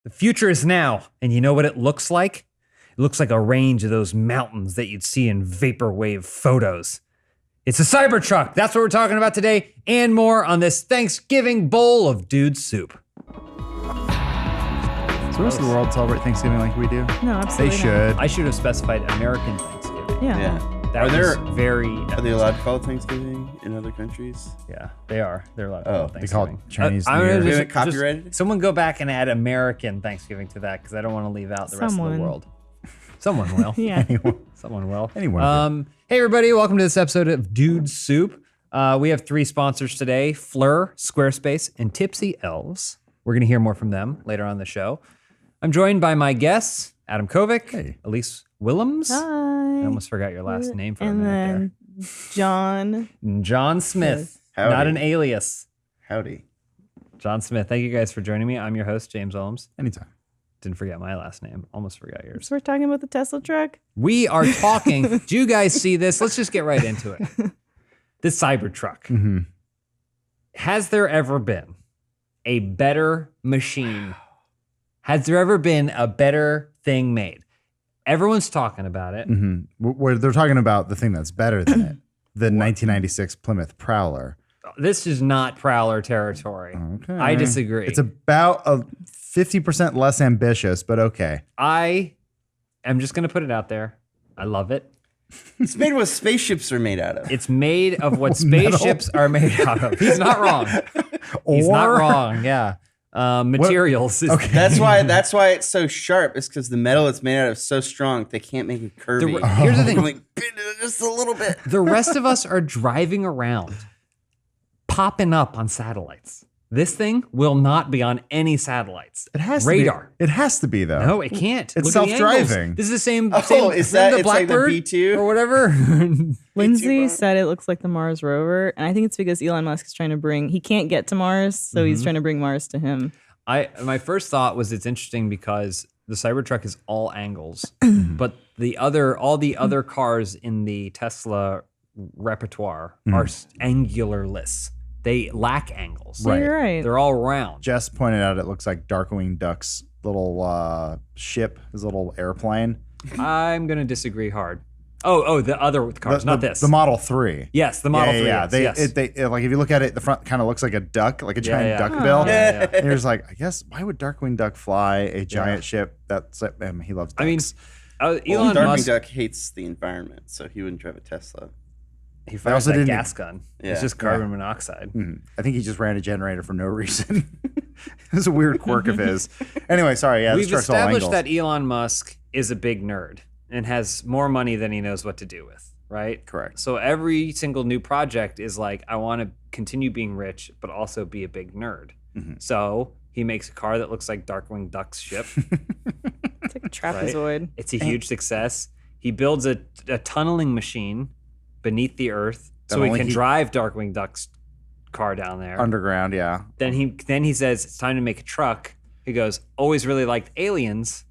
The future is now, and you know what it looks like? It looks like a range of those mountains that you'd see in vaporwave photos. It's a Cybertruck. That's what we're talking about today, and more on this Thanksgiving bowl of dude soup. So the rest of the world celebrate Thanksgiving like we do? No, absolutely They should. I should have specified American Thanksgiving. Yeah. That Are they allowed to call it Thanksgiving in other countries? Yeah, they are. They're allowed to call it They call Thanksgiving. it Chinese I'm New gonna Year. Is it copyrighted? Someone go back and add American Thanksgiving to that because I don't want to leave out the rest of the world. Someone will. Yeah. Someone will. Anyone. Hey, everybody. Welcome to this episode of Dude Soup. We have three sponsors today, Fleur, Squarespace, and Tipsy Elves. We're going to hear more from them later on the show. I'm joined by my guests, Adam Kovic, Hey. Elise Willems. Hi. I almost forgot your last name for a and minute then John. there. John Smith, Howdy. not an alias. Howdy. John Smith, thank you guys for joining me. I'm your host, James Willems. Anytime. Didn't forget my last name. Almost forgot yours. So we're talking about the Tesla truck. We are talking. Do you guys see this? Let's just get right into it. The Cybertruck. Mm-hmm. Has there ever been a better machine? Has there ever been a better thing made? Everyone's talking about it. Mm-hmm. Where they're talking about the thing that's better than it, the 1996 Plymouth Prowler. This is not Prowler territory. Okay. I disagree. It's about 50% less ambitious, but okay. I am just going to put it out there. I love it. It's made what spaceships are made out of. It's made of what spaceships are made out of. He's not wrong. He's not wrong. Yeah. Materials. Okay. That's why it's so sharp. It's because the metal it's made out of is so strong they can't make it curvy. Here's the thing. I'm like, bend it just a little bit. The rest of us are driving around, popping up on satellites. This thing will not be on any satellites. It has radar. To be. It has to be, though. No, it can't. It's Look at the angles. self-driving. This is the same. Oh, same is the that it's like the Blackbird B2 or whatever? Lindsay said it looks like the Mars rover, and I think it's because Elon Musk is trying to he can't get to Mars, so he's trying to bring Mars to him. My first thought was it's interesting because the Cybertruck is all angles, but all the other cars in the Tesla repertoire are angularless. They lack angles. Right. You're right. They're all round. Jess pointed out it looks like Darkwing Duck's little ship, his little airplane. I'm gonna disagree hard. Oh, the other cars, not this. The Model 3. Yes, the Model 3. Yeah, yes. They like if you look at it, the front kind of looks like a duck, like a giant duck bill. Yeah. And you're just like, I guess, why would Darkwing Duck fly a giant ship? That's he loves ducks. Elon Darkwing Musk. Duck hates the environment, so he wouldn't drive a Tesla. He fires also that didn't- gas gun. Yeah. It's just carbon monoxide. I think he just ran a generator for no reason. It's a weird quirk of his. Anyway, sorry. Yeah, We've this truck's all established angles. that Elon Musk is a big nerd and has more money than he knows what to do with, right? Correct. So every single new project is like, I want to continue being rich, but also be a big nerd. So he makes a car that looks like Darkwing Duck's ship. It's like a trapezoid. It's a huge success. He builds a tunneling machine beneath the earth so he can drive Darkwing Duck's car down there. Underground, yeah. Then he says it's time to make a truck. He goes, always really liked Aliens.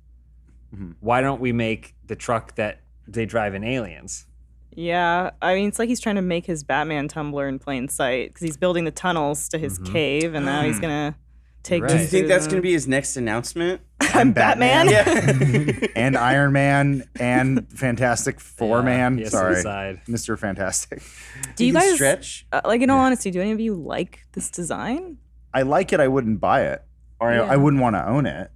Why don't we make the truck that they drive in Aliens? Yeah, I mean, it's like he's trying to make his Batman tumbler in plain sight because he's building the tunnels to his cave, and now he's gonna take. Right. Do you think that's going to be his next announcement? I'm Batman. Yeah. And Iron Man and Fantastic Four Man. he has to Sorry. decide. Mr. Fantastic. Do you He can guys stretch? like? In all honesty, do any of you like this design? I like it. I wouldn't buy it. Or Yeah. I wouldn't want to own it.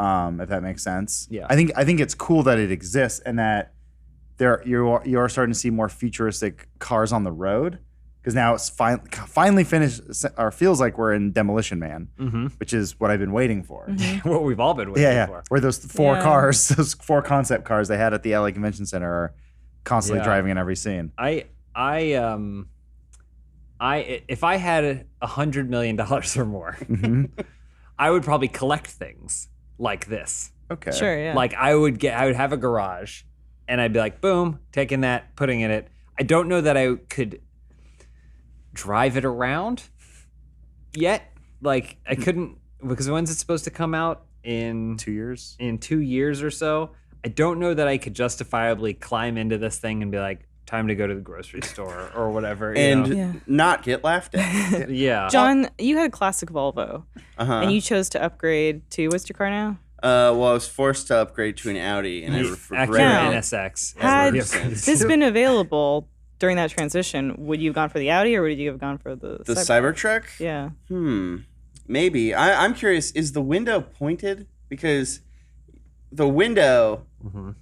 If that makes sense. Yeah. I think it's cool that it exists and that you are starting to see more futuristic cars on the road because now it's finally finished or feels like we're in Demolition Man, which is what I've been waiting for. What we've all been waiting for. Where those four concept cars they had at the LA Convention Center are constantly driving in every scene. If I had $100 million or more, I would probably collect things like this. Okay. Sure, yeah. Like I would have a garage and I'd be like, boom, taking that, putting in it. I don't know that I could drive it around yet. Like I couldn't, because when's it supposed to come out? In 2 years? In 2 years or so. I don't know that I could justifiably climb into this thing and be like, time to go to the grocery store or whatever. and Yeah. not get laughed at. Yeah. John, you had a classic Volvo, Uh-huh. and you chose to upgrade to what's your car now? Well, I was forced to upgrade to an Audi, and I Acura regret Yeah. it. NSX. Had Yeah. this been available during that transition, would you have gone for the Audi or would you have gone for the The Cybertruck? Yeah. Maybe. I'm curious, is the window pointed? Because the window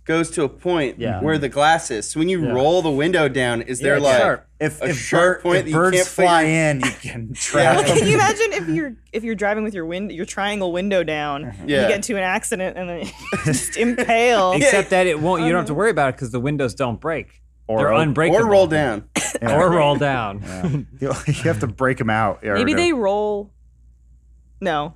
goes to a point Yeah. where the glass is. So when you roll the window down, is there it's like sharp. a sharp point that you birds can't put fly your- in, you can trap Can them. you imagine if you're driving with your triangle window down, Yeah. you get into an accident and then you just impale. Except that it won't. You don't have to worry about it because the windows don't break. They're unbreakable. Or roll down. Or roll down. You have to break them out. Maybe they roll. No.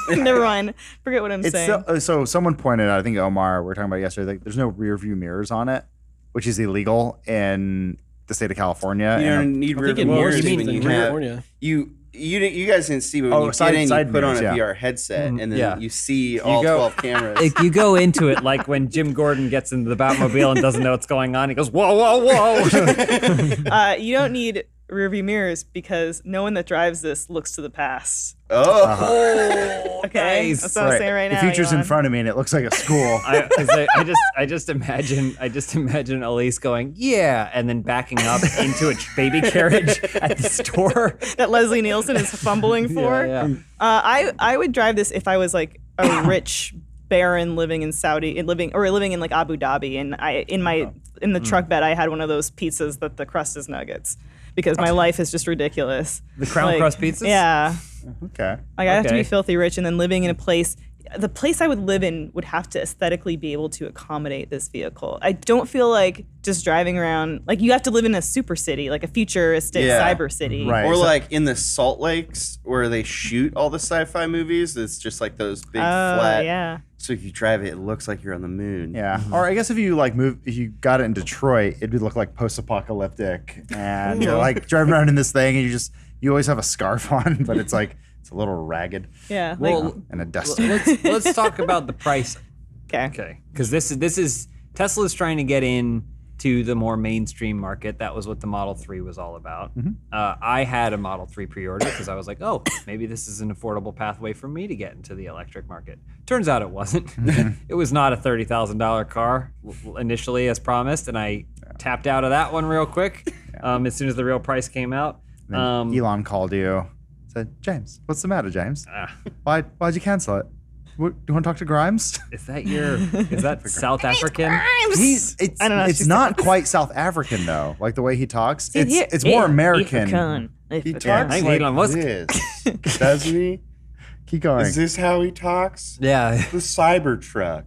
Never mind. Forget what I'm It's saying. so someone pointed out, I think Omar, we were talking about it yesterday, like there's no rear view mirrors on it, which is illegal in the state of California. You And don't need I rear think view in mirrors most when states you in have California. you guys didn't see, but when Oh, you side- get in, you side put on mirrors, a yeah. VR headset, and then yeah. you see all go- 12 cameras. Like you go into it like when Jim Gordon gets into the Batmobile and doesn't know what's going on. He goes, whoa, whoa, whoa. You don't need rear view mirrors because no one that drives this looks to the past. Oh, Okay, Nice. that's what I'm saying right now. The future's in Elon. front of me and it looks like a school. I just imagine Elise going, yeah, and then backing up into a baby carriage at the store. That Leslie Nielsen is fumbling for. Yeah. I would drive this if I was like a rich baron living in living in like Abu Dhabi, and in the truck bed I had one of those pizzas that the crust is nuggets because my life is just ridiculous. The crown crust pizzas? Yeah. Okay. Like I have to Okay. be filthy rich and then living in a place. The place I would live in would have to aesthetically be able to accommodate this vehicle. I don't feel like just driving around, like you have to live in a super city, like a futuristic Yeah. cyber city. Right. or so- like in the Salt Lakes where they shoot all the sci-fi movies. It's just like those big flat. Yeah. So if you drive it, it looks like you're on the moon. Yeah. Or I guess if you if you got it in Detroit, it would look like post-apocalyptic, and you're like driving around in this thing, and you always have a scarf on, but it's like it's a little ragged Yeah. Well, and a dusty. let's talk about the price. Okay. Okay, because this is Tesla's trying to get in to the more mainstream market. That was what the Model 3 was all about. I had a Model 3 pre-order because I was like, oh, maybe this is an affordable pathway for me to get into the electric market. Turns out it wasn't. It was not a $30,000 car initially as promised, and I tapped out of that one real quick as soon as the real price came out. Then Elon called you, said, James, what's the matter, James? Ah. Why'd you cancel it? Do you want to talk to Grimes? Is that South African? It's I don't know, It's she's- not quite South African though, like the way he talks. It's Here, more eat American. pecan. Eat He pecan. talks I'm like Elon Musk. this, doesn't he? Keep going. Is this how he talks? Yeah. The Cybertruck.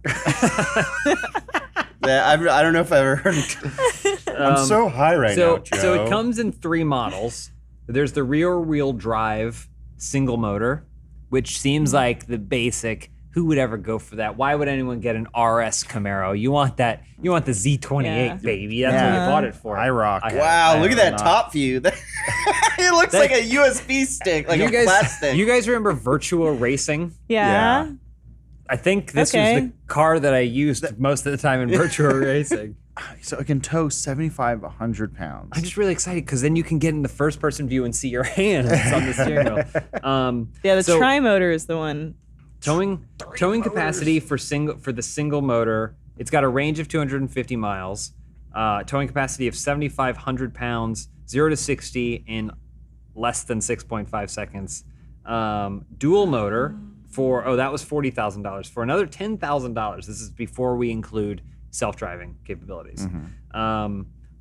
Yeah, I don't know if I've ever heard it. I'm so high right now, Joe. So it comes in 3 models. There's the rear-wheel drive single motor, which seems like the basic. Who would ever go for that? Why would anyone get an RS Camaro? You want the Z28, Yeah. baby. That's what you bought it for. I rock. Wow, look at that not. top view. It looks like a USB stick, like you a guys, plastic. you guys remember Virtua Racing? Yeah. I think this was Okay. the car that I used most of the time in Virtua Racing. So it can tow 100 pounds. I'm just really excited because then you can get in the first-person view and see your hands on the steering wheel. Yeah, the so- tri-motor is the one. Towing capacity for the single motor. It's got a range of 250 miles. Towing capacity of 7,500 pounds. 0 to 60 in less than 6.5 seconds. Dual motor that was $40,000 for another $10,000. This is before we include self-driving capabilities.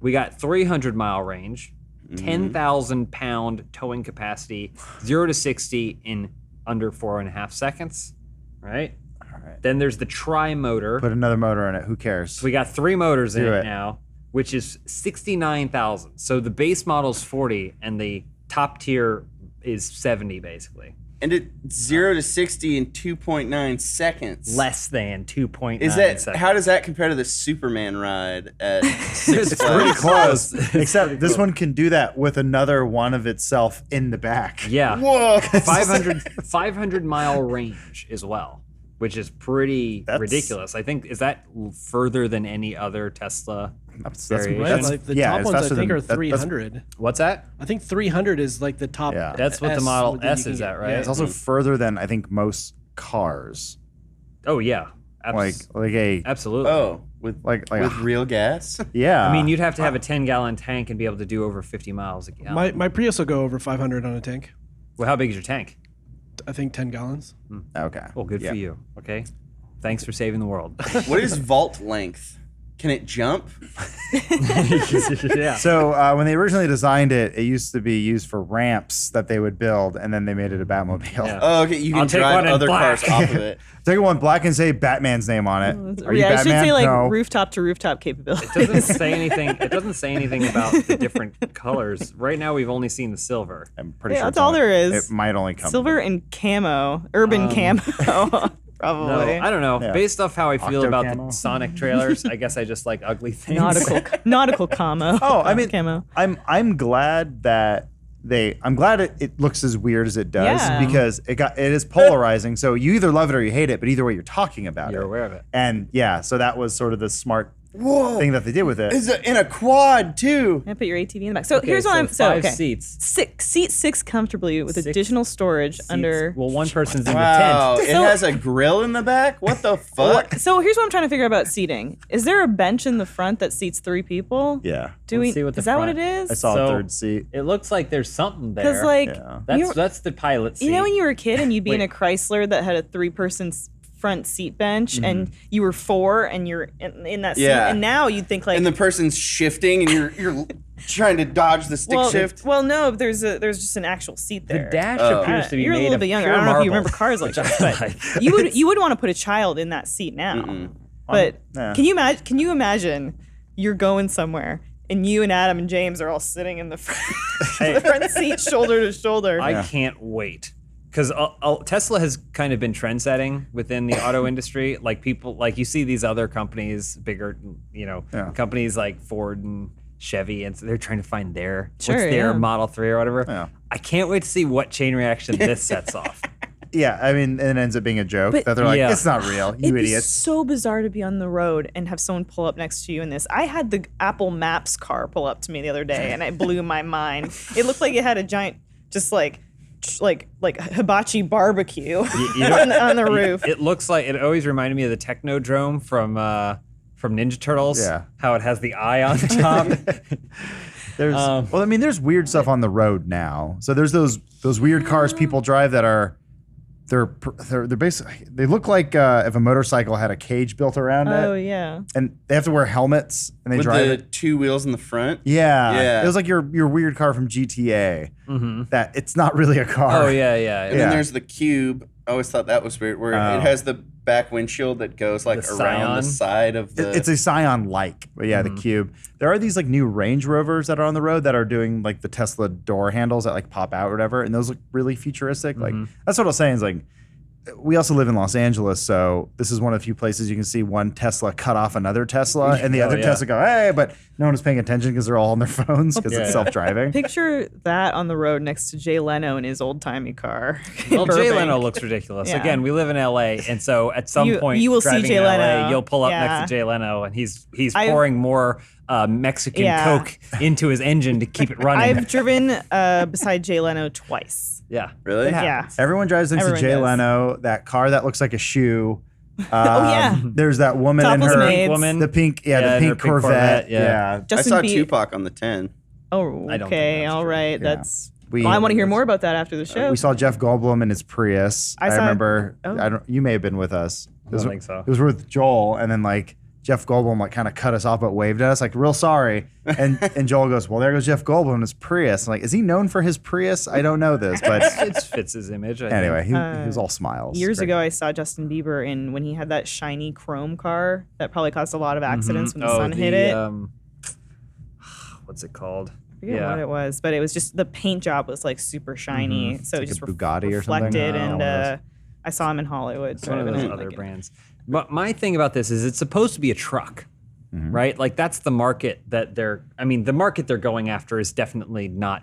We got 300-mile range, 10,000 pound towing capacity, 0 to 60 in under 4.5 seconds, right? All right. Then there's the tri-motor. Put another motor in it. Who cares? So we got 3 motors in Do it it. now, which is 69,000. So the base model's 40 and the top tier is 70 basically. And it's 0 to 60 in 2.9 seconds. Less than 2.9 Is that seconds. how does that compare to the Superman ride at Six It's Flags? pretty close. Except this one can do that with another one of itself in the back. Yeah. Whoa! 500 mile range as well, which is pretty That's- ridiculous. I think is that further than any other Tesla That's Variation. Right? that's Like the yeah, top it's ones I faster think than- are that's- 300. What's that? I think 300 is like the top. Yeah. That's what the S Model that you S can is get. at, right? Yeah. It's also further than I think most cars. Oh yeah, Like a absolutely. Oh, with like with a, real gas. yeah. I mean, you'd have to have a 10-gallon tank and be able to do over 50 miles a gallon. My Prius will go over 500 on a tank. Well, how big is your tank? I think 10 gallons. okay. Well, good Yeah. for you. Okay, thanks for saving the world. What is vault length? Can it jump? Yeah. So when they originally designed it, it used to be used for ramps that they would build, and then they made it a Batmobile. Yeah. Oh, okay. You I'll can take drive one in other black. cars off of it. Take one black and say Batman's name on it. Are you Yeah, I should Batman? say like No. rooftop to rooftop capability. It doesn't say anything. It doesn't say anything about the different colors. Right now, we've only seen the silver. I'm pretty Yeah, sure that's it's all only- there is. It might only come Silver and camo, urban camo, No, probably. I don't know. Yeah. Based off how I feel Octo about camo. the Sonic trailers, I guess I just like ugly things. Nautical camo. Oh, I mean, camo. I'm glad that I'm glad it looks as weird as it does Yeah. because it is polarizing. So you either love it or you hate it, but either way you're talking about You're it. aware of it. And yeah, so that was sort of the smart Whoa. thing that they did with it. Is it in a quad too? I put your ATV in the back. So Okay, here's what I'm. So five okay. seats. Seat six comfortably with Six additional storage Seats. under. Well, one person's in Wow. the It So- has a grill in the back. What the fuck? So here's what I'm trying to figure out about seating. Is there a bench in the front that seats 3 people? Yeah. Do Let's we? see what the Is that what front- it is? I saw So- a third seat. tent. It looks like there's something there. Because like Yeah. that's the pilot seat. you know when you were a kid and you'd be in a Wait. Chrysler that had a 3-person front seat bench Mm-hmm. and you were 4 and you're in that seat Yeah. and now you'd think like And the person's shifting, and you're trying to dodge the stick shift. Well, no, there's just an actual seat the there. dash Oh. appears to be You're a made little of bit younger. pure I don't know if you marble, remember cars like which I that, but like. you would want to put a child in that seat now. But Yeah. can you imagine you're going somewhere and you and Adam and James are all sitting in the front, the front seat, shoulder to shoulder? I can't wait. Because Tesla has kind of been trend-setting within the auto industry. Like people, like you see these other companies, bigger, companies like Ford and Chevy, and so they're trying to find what's Sure, their yeah. Model 3 or whatever. Yeah. I can't wait to see what chain reaction this sets off. Yeah, I mean, it ends up being a joke But- that they're like, Yeah. it's not real, you It'd be idiots. so bizarre to be on the road and have someone pull up next to you in this. I had the Apple Maps car pull up to me the other day, and it blew my mind. It looked like it had a giant, just like hibachi barbecue on the roof. It looks like it always reminded me of the Technodrome from Ninja Turtles. Yeah. How it has the eye on top. There's well, I mean, there's weird stuff on the road now. So there's those weird cars people drive that are they're basically they look like if a motorcycle had a cage built around Oh it, yeah. and they have to wear helmets and they With drive the it. 2 wheels in the front. Yeah, Yeah. It was like your weird car from GTA. That it's not really a car. Oh yeah, yeah. And then there's the cube. I always thought that was weird, where Oh. it has the back windshield that goes like The around the Scion? side of the. It's a Scion-like, but yeah, the Cube. There are these like new Range Rovers that are on the road that are doing like the Tesla door handles that like pop out or whatever, and those look really futuristic. Like that's what I was saying. Is like we also live in Los Angeles, so this is one of the few places you can see one Tesla cut off another Tesla, and the Oh, other yeah. Tesla go, hey, but no one is paying attention because they're all on their phones because Yeah. it's self-driving. Picture that on the road next to Jay Leno in his old timey car. in Well, Jay Burbank. Leno looks ridiculous. Yeah. Again, we live in LA, and so at some point, you will see driving Jay in LA, Leno. you'll pull up Yeah. next to Jay Leno, and he's I've- pouring more Mexican Yeah. Coke into his engine to keep it running. I've driven beside Jay Leno twice. yeah, really? Yeah. Everyone drives next Everyone to Jay does. Leno, that car that looks like a shoe. yeah. There's that woman in Topless her maids. woman. the pink, Yeah, the in her pink pink Corvette. Corvette, yeah. I Justin saw Bieber. Tupac on the 10. Oh, I don't think okay. that's All true. right. Yeah. That's. We- Well, I want to hear more about that after the show. We saw Jeff Goldblum in his Prius. I I saw- remember. oh. I don't. You may have been with us. It was, don't think so. It was with Joel, and then like Jeff Goldblum like kind of cut us off, but waved at us like real sorry. And Joel goes, "Well, there goes Jeff Goldblum in his Prius." I'm like, is he known for his Prius? I don't know this, but it fits his image. I think. anyway, he was all smiles. Years Great. ago, I saw Justin Bieber in when he had that shiny chrome car that probably caused a lot of accidents when the sun hit it. What's it called? I forget what it was, but it was just the paint job was like super shiny, so it like just a Bugatti or something? reflected. Oh, and one of I saw him in Hollywood. It's one of driving those it, other like, brands. But my thing about this is it's supposed to be a truck, right? Like that's the market that the market they're going after is definitely not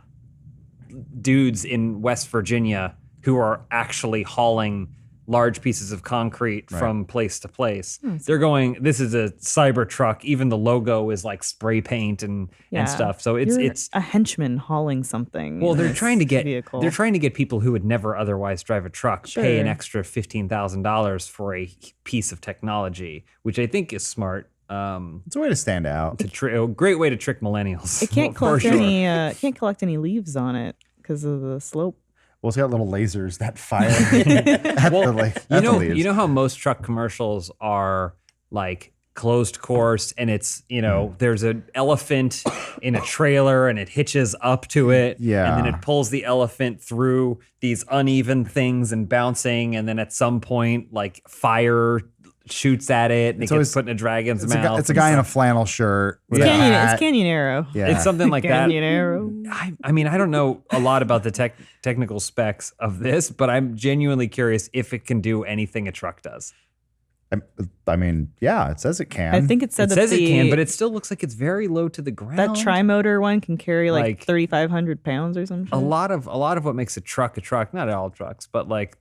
dudes in West Virginia who are actually hauling large pieces of concrete Right. from place to place. They're going, this is a Cybertruck. Even the logo is like spray paint and stuff. So You're it's a henchman hauling something. well, in they're this trying to get vehicle. they're trying to get people who would never otherwise drive a truck pay an Sure. extra $15,000 for a piece of technology, which I think is smart. It's a way to stand out. A great way to trick millennials. It can't for collect sure. can't collect any leaves on it because of the slope. Well, it's got little lasers that fire at the, like, at the leaves. You know how most truck commercials are like closed course, and it's there's an elephant in a trailer and it hitches up to it, Yeah. and then it pulls the elephant through these uneven things and bouncing, and then at some point like fire shoots at it and It's it always- gets put in a dragon's It's mouth. a guy in a flannel shirt. With a hat. It's Canyon Arrow. Yeah. It's something like that. Canyon Arrow. I mean, I don't know a lot about the technical specs of this, but I'm genuinely curious if it can do anything a truck does. I mean, yeah, it says it can. I think it said It that says the, it can, but it still looks like it's very low to the ground. that tri-motor one can carry like Like, 3,500 pounds or something. a lot of what makes a truck, not all trucks, but like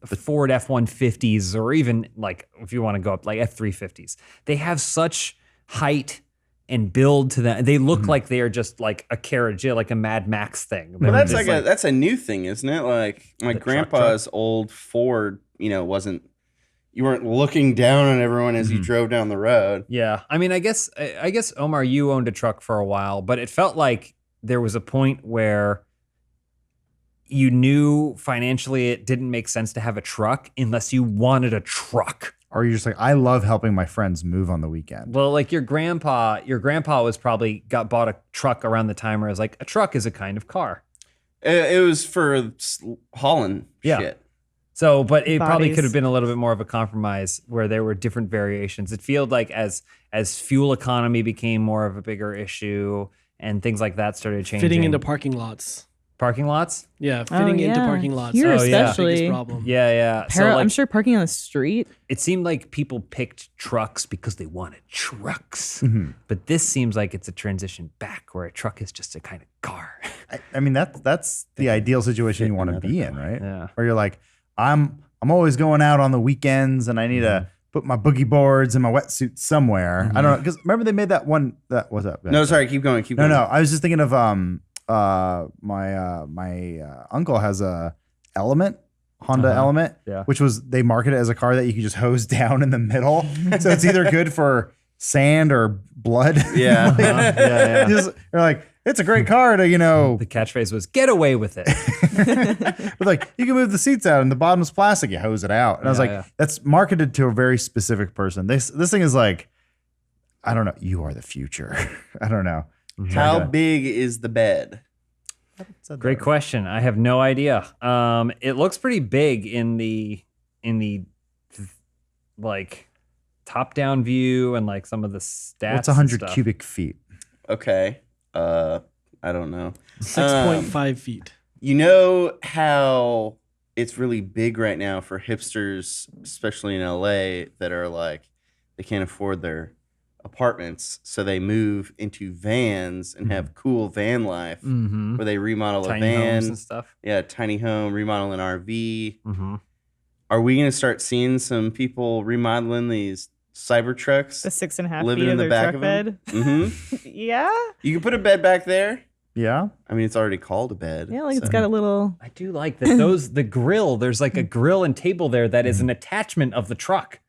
the Ford F-150s, or even like if you want to go up like F-350s, they have such height and build to them. They look like they are just like a carriage, like a Mad Max thing. But that's Just like that's a new thing, isn't it? Like my The truck grandpa's old Ford, wasn't. You weren't looking down on everyone as you drove down the road. yeah. I mean, I guess Omar, you owned a truck for a while, but it felt like there was a point where you knew financially it didn't make sense to have a truck unless you wanted a truck. Or you're just like, I love helping my friends move on the weekend. Well, like your grandpa was probably bought a truck around the time where it was like, a truck is a kind of car. It was for hauling Yeah. shit. So, but it probably Bodies. could have been a little bit more of a compromise where there were different variations. It feels like as fuel economy became more of a bigger issue and things like that started changing. Fitting into parking lots. parking lots. Yeah, fitting into yeah. parking lots. Here Oh, yeah. That's the especially. biggest problem. Yeah, yeah. So I'm like, sure parking on the street. it seemed like people picked trucks because they wanted trucks. Mm-hmm. But this seems like it's a transition back where a truck is just a kind of car. I mean, that's the ideal situation you want to be in, right? Yeah. Where you're like, I'm always going out on the weekends, and I need to put my boogie boards and my wetsuit somewhere. I don't know, because remember they made that one. That was up. No, sorry, keep going. No, no. I was just thinking of my uncle has a Honda Element, Yeah. which was they marketed it as a car that you could just hose down in the middle. So it's either good for sand or blood. Yeah. Yeah. They're like, it's a great car to, The catchphrase was "Get away with it." but like you can move the seats out and the bottom's plastic, you hose it out. And I was Yeah, like, yeah. that's marketed to a very specific person. This thing is like, I don't know. You are the future. I don't know. How big is the bed? Great question. I have no idea. It looks pretty big in the like top-down view and like some of the stats. What's and 100 stuff. cubic feet? Okay. I don't know. 6.5 feet. You know how it's really big right now for hipsters, especially in LA, that are like, they can't afford their apartments, so they move into vans and have cool van life Mm-hmm. where they remodel Tiny a van. homes and stuff. Yeah, tiny home, remodel an RV. Mm-hmm. Are we going to start seeing some people remodeling these Cybertrucks? The 6.5 Living feet in of the their back truck of 'em? bed. Mm-hmm. Yeah. You can put a bed back there. Yeah. I mean, it's already called a bed. Yeah, like it's so- got a little. I do like that. The grill. There's like a grill and table there that is an attachment of the truck.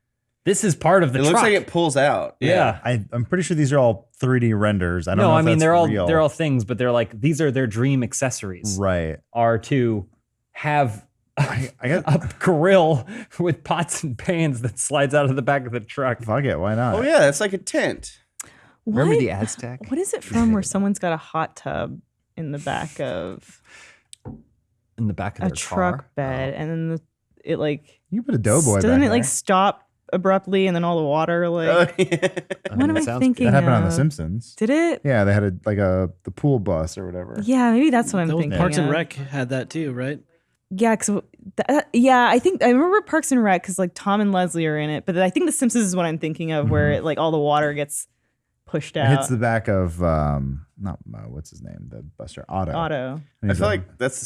This is part of the It truck. looks like it pulls out. Yeah. I'm pretty sure these are all 3D renders. I don't No, know I if mean that's real. they're all things, but they're like these are their dream accessories. right. Are to have I got a grill with pots and pans that slides out of the back of the truck. fuck it. Why not? Oh yeah, that's like a tent. Remember What? the Aztec? What is it from where someone's got a hot tub in the back of In the back of a their truck car? bed, and then it like You put a doughboy doesn't back it there. like stop abruptly, and then all the water like Oh, yeah. I what mean, am it I sounds thinking? that happened on The of? Simpsons. Did it? Yeah, they had the pool bus or whatever. Yeah, maybe that's what I'm That was thinking. Parks and of. Rec had that too, right? Yeah, because I think I remember Parks and Rec because like Tom and Leslie are in it, but I think The Simpsons is what I'm thinking of, where it, like all the water gets pushed It out. hits the back of not Mo, what's his name? The buster Otto. Otto. And I he's feel like, like that's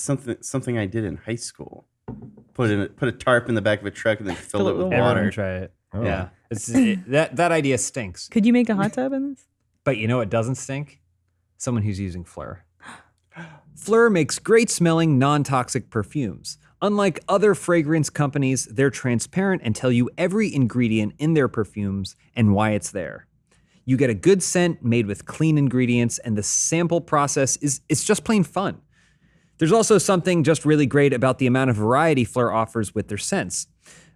something I did in high school. put a tarp in the back of a truck and then fill it with with Everyone water. try it. Oh. Yeah, that idea stinks. Could you make a hot tub in this? But you know what doesn't stink? Someone who's using Fleur. Fleur makes great smelling, non-toxic perfumes. Unlike other fragrance companies, they're transparent and tell you every ingredient in their perfumes and why it's there. You get a good scent made with clean ingredients, and the sample process it's just plain fun. There's also something just really great about the amount of variety Fleur offers with their scents.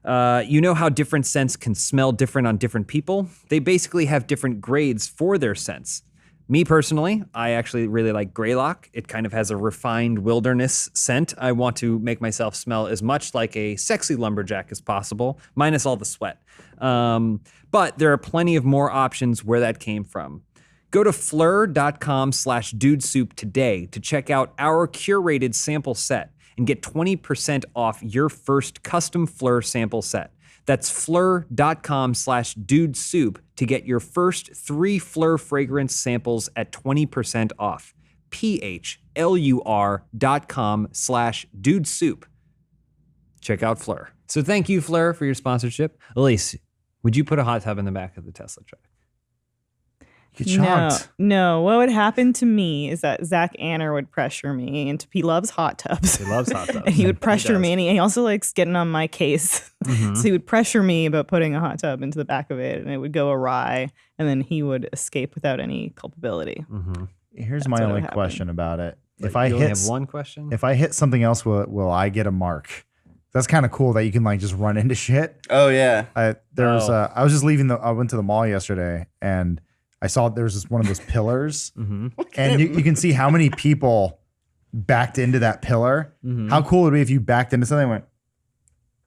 You know how different scents can smell different on different people? They basically have different grades for their scents. Me personally, I actually really like Greylock. It kind of has a refined wilderness scent. I want to make myself smell as much like a sexy lumberjack as possible, minus all the sweat. But there are plenty of more options where that came from. Go to fleur.com/dudesoup today to check out our curated sample set and get 20% off your first custom Fleur sample set. That's fleur.com/dudesoup to get your first 3 Fleur fragrance samples at 20% off. PHLUR.com/dudesoup. Check out Fleur. So thank you, Fleur, for your sponsorship. Elise, would you put a hot tub in the back of the Tesla truck? Get shocked. No. What would happen to me is that Zach Anner would pressure me, and he loves hot tubs. He loves hot tubs. And he would pressure does. me, and he also likes getting on my case. Mhm. So he would pressure me about putting a hot tub into the back of it, and it would go awry, and then he would escape without any culpability. Mhm. Here's That's my what only would happen. question about it. If You I only hit have one question. if I hit something else, will I get a mark? That's kind of cool that you can like just run into shit. Oh yeah. I was just leaving I went to the mall yesterday and I saw there was one of those pillars, Mhm. and you can see how many people backed into that pillar. Mhm. How cool would it be if you backed into something and went,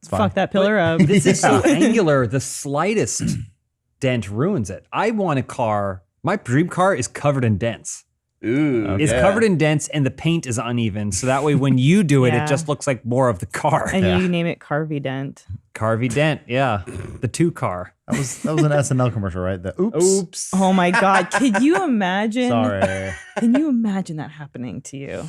it's fine. Fuck that pillar up. This is so Yeah. angular. The slightest dent ruins it. I want a car. My dream car is covered in dents. Ooh. It's yeah. covered in dents and the paint is uneven. So that way when you do it, Yeah. it just looks like more of the car. And Yeah. you name it Carvey Dent. Carvey Dent. Yeah. The 2 car. That was an SNL commercial, right? The oops. Oops. Oh my God. Could you imagine? Sorry. Can you imagine that happening to you?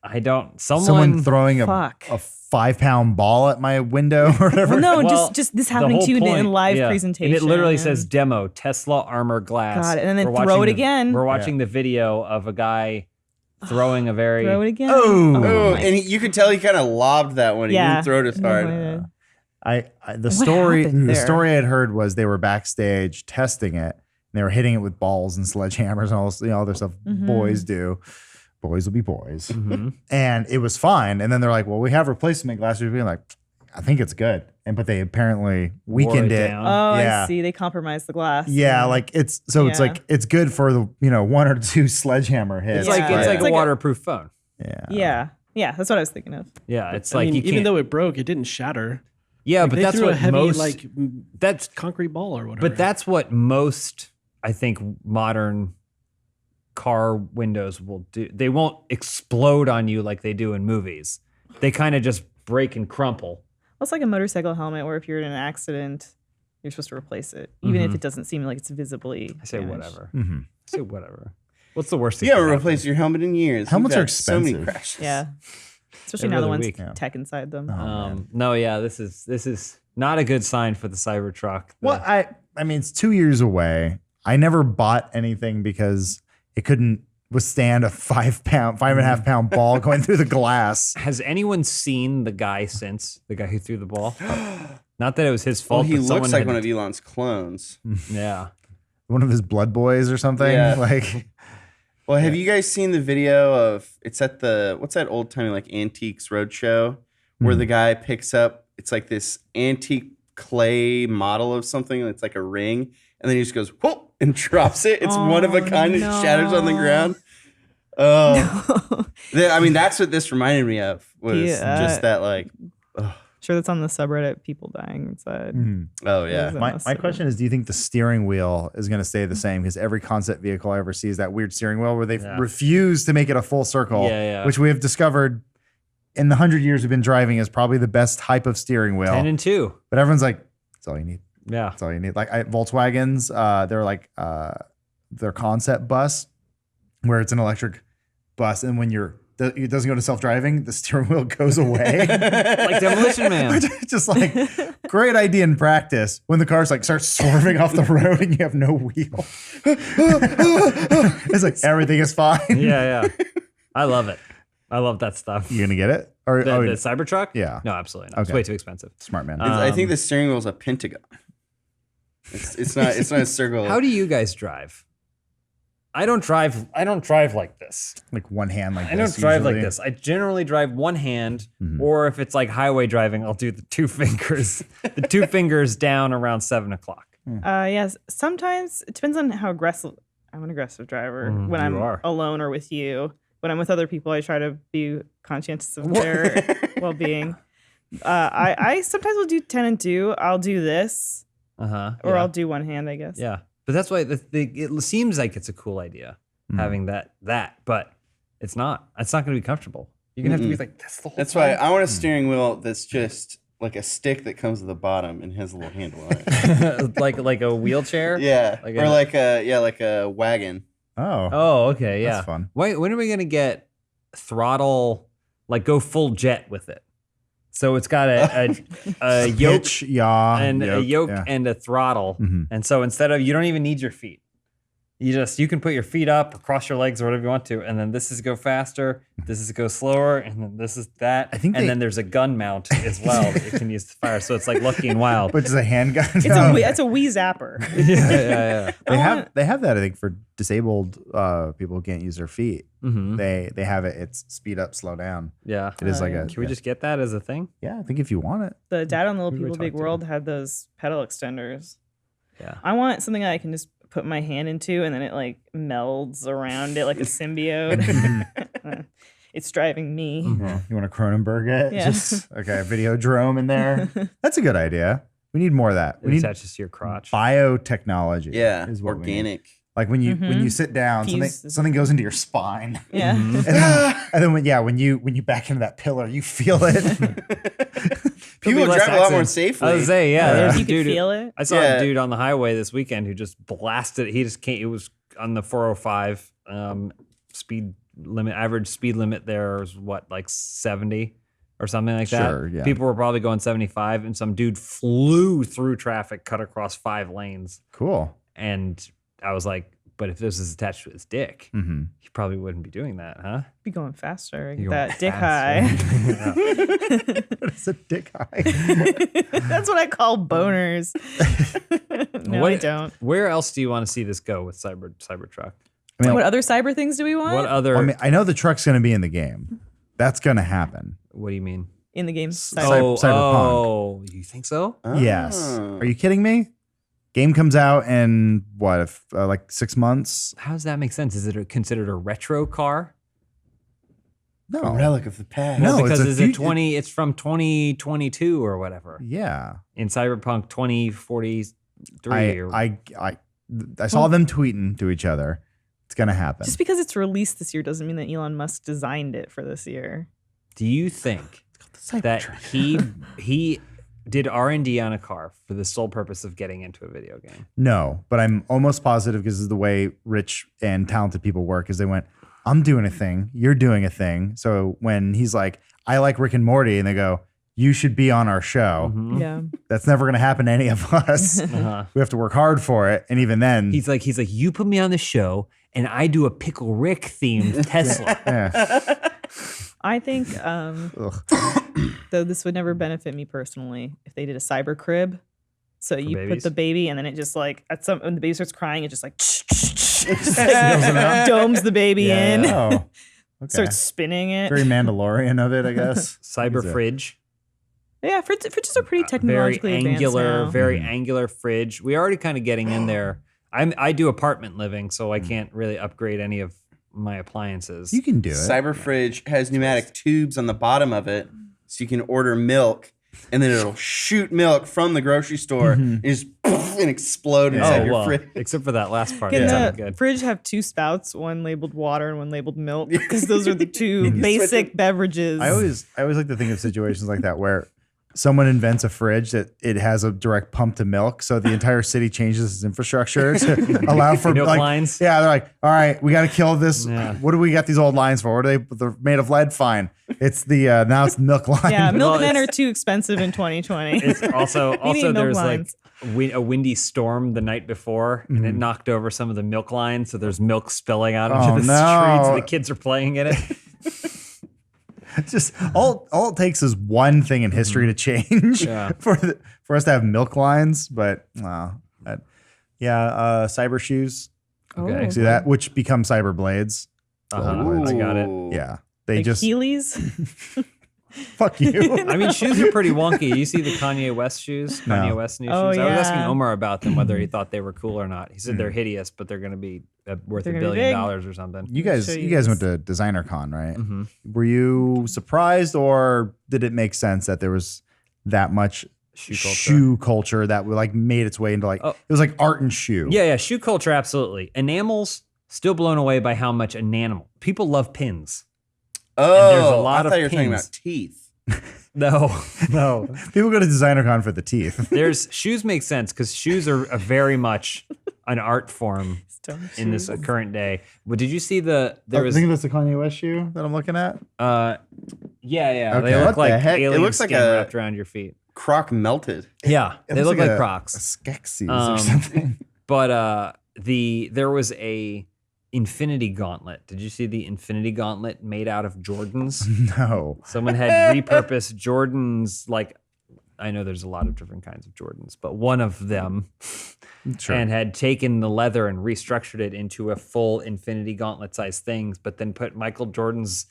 I don't. Someone throwing a Fuck. 5-pound ball at my window or whatever. Well, no, Well, just this the happening whole to you in point- a live yeah. presentation. And it literally says demo, Tesla armor glass. God, and then We're throw watching it the- again. We're watching the video of a guy throwing a very. throw it again. Oh. Oh, my- and you could tell he kind of lobbed that one. He Yeah. didn't throw it as hard. Yeah. The What story happened the there? story I'd heard was they were backstage testing it and they were hitting it with balls and sledgehammers and all this, other stuff Mhm. boys do. Boys will be boys. Mhm. And it was fine. And then they're like, well, we have replacement glass. We're being like, I think it's good. But they apparently weakened Wore it it. down. Oh, Yeah. I see. They compromised the glass. Yeah, like it's Yeah. like it's good for the 1 or 2 sledgehammer hits. It's like Yeah. it's like It's a like a- waterproof phone. yeah. Yeah. That's what I was thinking of. Yeah, it's I like mean, you even can't. though it broke, it didn't shatter. Yeah, Like, but they that's threw what a heavy most. That's concrete ball or whatever. But that's what most, I think, modern car windows will do. They won't explode on you like they do in movies. They kind of just break and crumple. Well, it's like a motorcycle helmet where if you're in an accident, you're supposed to replace it, even if Mhm. it doesn't seem like it's visibly. I say damaged. whatever. Mhm. I say whatever. What's the worst thing? You haven't that replaced your helmet in years. Helmets You've are had so many expensive. crashes. Yeah. Especially Every now the other ones week. Yeah. tech inside them. Oh, happens? man. No, yeah, this is not a good sign for the Cybertruck. Well, I mean, it's 2 years away. I never bought anything because it couldn't withstand a 5.5 pound ball going through the glass. Has anyone seen the guy since the guy who threw the ball? Not that it was his Well, fault. he but looks someone like had- one of Elon's clones. Yeah. One of his blood boys or something. Yeah. Like, Well, have you guys seen the video of it's at the what's that old timey like Antiques Roadshow where the guy picks up it's like this antique clay model of something and it's like a ring and then he just goes whoop and drops it. It's one of a kind and it shatters on the no. ground. Oh, I mean that's what this reminded me of was Yeah. just that like Sure, that's on the subreddit. People dying inside. mhm. oh yeah. Is it? My question is, do you think the steering wheel is going to stay the same? Because every concept vehicle I ever see is that weird steering wheel where they Yeah. refuse to make it a full circle, Yeah. which we have discovered in the 100 years we've been driving is probably the best type of steering wheel. 10 and 2. But everyone's like, that's all you need. Yeah. That's all you need. Like Volkswagens, they're like their concept bus, where it's an electric bus, and when you're it doesn't go to self-driving, the steering wheel goes away. Like Demolition Man. Just like great idea in practice when the car's like starts swerving off the road and you have no wheel. It's like everything is fine. Yeah. I love it. I love that stuff. You gonna get it? Or The Cybertruck? Yeah. No, absolutely not. It's Okay. way too expensive. Smart man. I think the steering wheel is a pentagon. It's not a circle. How do you guys drive? I don't drive like this. like one hand like I this. don't drive like usually. this. I generally drive one hand, Mhm. or if it's like highway driving, I'll do the two fingers. The two fingers down around 7:00. Yes. Sometimes it depends on how aggressive. I'm an aggressive driver when you I'm are. alone or with you. When I'm with other people, I try to be conscientious of their well-being. I sometimes will do 10 and 2. I'll do this, or I'll do one hand, I guess. Yeah, but that's why it seems like it's a cool idea having that, but it's not. It's not going to be comfortable. You're gonna have to be like this the whole That's time. why I want a steering wheel that's just like a stick that comes at the bottom and has a little handle on it. like a wheelchair. Yeah, Like or a- like a wagon. Oh. Oh, okay, yeah. That's fun. Wait, when are we gonna get throttle? Like go full jet with it. So it's got a yoke Hitch, yaw, and a yoke yeah. and a throttle. Mhm. And so instead of, you don't even need your feet. You can put your feet up or cross your legs or whatever you want to. And then this is go faster. This is go slower. And then this is that. I think and they- then there's a gun mount as well that you can use to fire. So it's like Lucky and Wild. Which is a handgun. It's No. it's a Wii Zapper. yeah. They have that I think for disabled people who can't use their feet. Mm-hmm. They have it. It's speed up, slow down. Yeah. It is like yeah. a. Can we just get that as a thing? Yeah, I think if you want it. The Dad on Little Who do I People talk Big to? World had those pedal extenders. Yeah. I want something that I can just put my hand into and then it like melds around it like a symbiote. It's driving me. Yeah. You want to Cronenberg it? Yeah. Just okay, Videodrome in there. That's a good idea. We need more of that. It We need attaches to your crotch. biotechnology. Yeah, is what we need. organic. Like when you sit down, Fuse. something goes into your spine. Yeah. And then when you back into that pillar, you feel it. People less drive a lot more accidents. safely. I was say, yeah. There's You a can dude feel it. I saw Yeah. a dude on the highway this weekend who just blasted. He just came. It was on the 405 speed limit. Average speed limit there was what, like 70 or something like that. Sure, yeah. People were probably going 75, and some dude flew through traffic, cut across 5 lanes, Cool. and I was like, but if this is attached to his dick, Mm-hmm. he probably wouldn't be doing that, huh? Be going faster. You're That going dick faster. high. It's a dick high. That's what I call boners. No, I don't. Where else do you want to see this go with Cybertruck? I mean, What other cyber things do we want What other? I mean, I know the truck's going to be in the game. That's going to happen. what do you mean? in the game? Cyberpunk. Oh, you think so? Yes. Oh. Are you kidding me? Game comes out in what, like 6 months? How does that make sense? Is it considered a retro car? No. A relic of the past. No, because it's a it's 20. It's from 2022 or whatever. Yeah. In Cyberpunk 2043. I saw them tweeting to each other. It's gonna happen. Just because it's released this year doesn't mean that Elon Musk designed it for this year. Do you think that he did R&D on a car for the sole purpose of getting into a video game? No, but I'm almost positive because of the way rich and talented people work. Is they went, I'm doing a thing, you're doing a thing. So when he's like, I like Rick and Morty, and they go, you should be on our show. Mhm. Yeah. That's never gonna happen to any of us. Uh-huh. We have to work hard for it, and even then, He's like, you put me on the show, and I do a Pickle Rick themed Tesla. yeah. I think, Ugh. though this would never benefit me personally, if they did a cyber crib. So you put babies? the baby, and then it just like when the baby starts crying, it just like, out. domes the baby in, Oh, okay. starts spinning it. Very Mandalorian of it, I guess. Cyber What is it? fridge. Yeah, fridges are pretty Very technologically angular, advanced now. very Mhm. angular fridge. We already kind of getting in there. I do apartment living, so I can't really upgrade any of my appliances. You can do it. Cyber Fridge has pneumatic tubes on the bottom of it, so you can order milk, and then it'll shoot milk from the grocery store and just and explode inside your fridge. except for that last part. Can That the sounded good. fridge have two spouts, one labeled water and one labeled milk? Because those are the two You basic beverages. I always like to think of situations like that where someone invents a fridge that it has a direct pump to milk, so the entire city changes its infrastructure to allow for Milk like lines? Yeah, they're like, all right, we got to kill this. Yeah. What do we got these old lines for? What are they? They're made of lead. Fine. It's the now it's the milk line. Yeah, Well, milkmen it's- are too expensive in 2020. It's also need milk there's lines. like a windy storm the night before, and it knocked over some of the milk lines, so there's milk spilling out Oh, into the no. streets. And the kids are playing in it. It's just all it takes is one thing in history to change Yeah. for us to have milk lines. But cyber shoes. Okay. See that, which become cyber blades. Uh-huh. I got it. Ooh. Yeah, they Like just Heelys. fuck you. I mean, shoes are pretty wonky. You see the Kanye West shoes? No. Kanye West new Oh, shoes? I was asking yeah. Omar about them, whether he thought they were cool or not. He said they're hideous, but they're going to be worth They're $1 gonna be billion big. or something. You guys show you went this. to DesignerCon, right? Mhm. Were you surprised, or did it make sense that there was that much Shoe culture. culture that like made its way into like Oh. it was like art and shoe? Yeah, shoe culture, absolutely. Enamels, still blown away by how much enamel. People love pins. Oh, there's a lot I of thought you were talking pins. about teeth. No. People go to DesignerCon for the teeth. There's shoes make sense because shoes are a very much an art form in this current day. But did you see there I was think that's the Kanye West shoe that I'm looking at. yeah. Okay. They What look the like heck? It alien looks like skin a- wrapped around your feet. Croc melted. Yeah, It they looks look like a Crocs. Skeksis Um, or something. But there was a Infinity Gauntlet. Did you see the Infinity Gauntlet made out of Jordans? No. Someone had repurposed Jordans, like, I know there's a lot of different kinds of Jordans, but one of them, Sure. and had taken the leather and restructured it into a full Infinity Gauntlet size things, but then put Michael Jordan's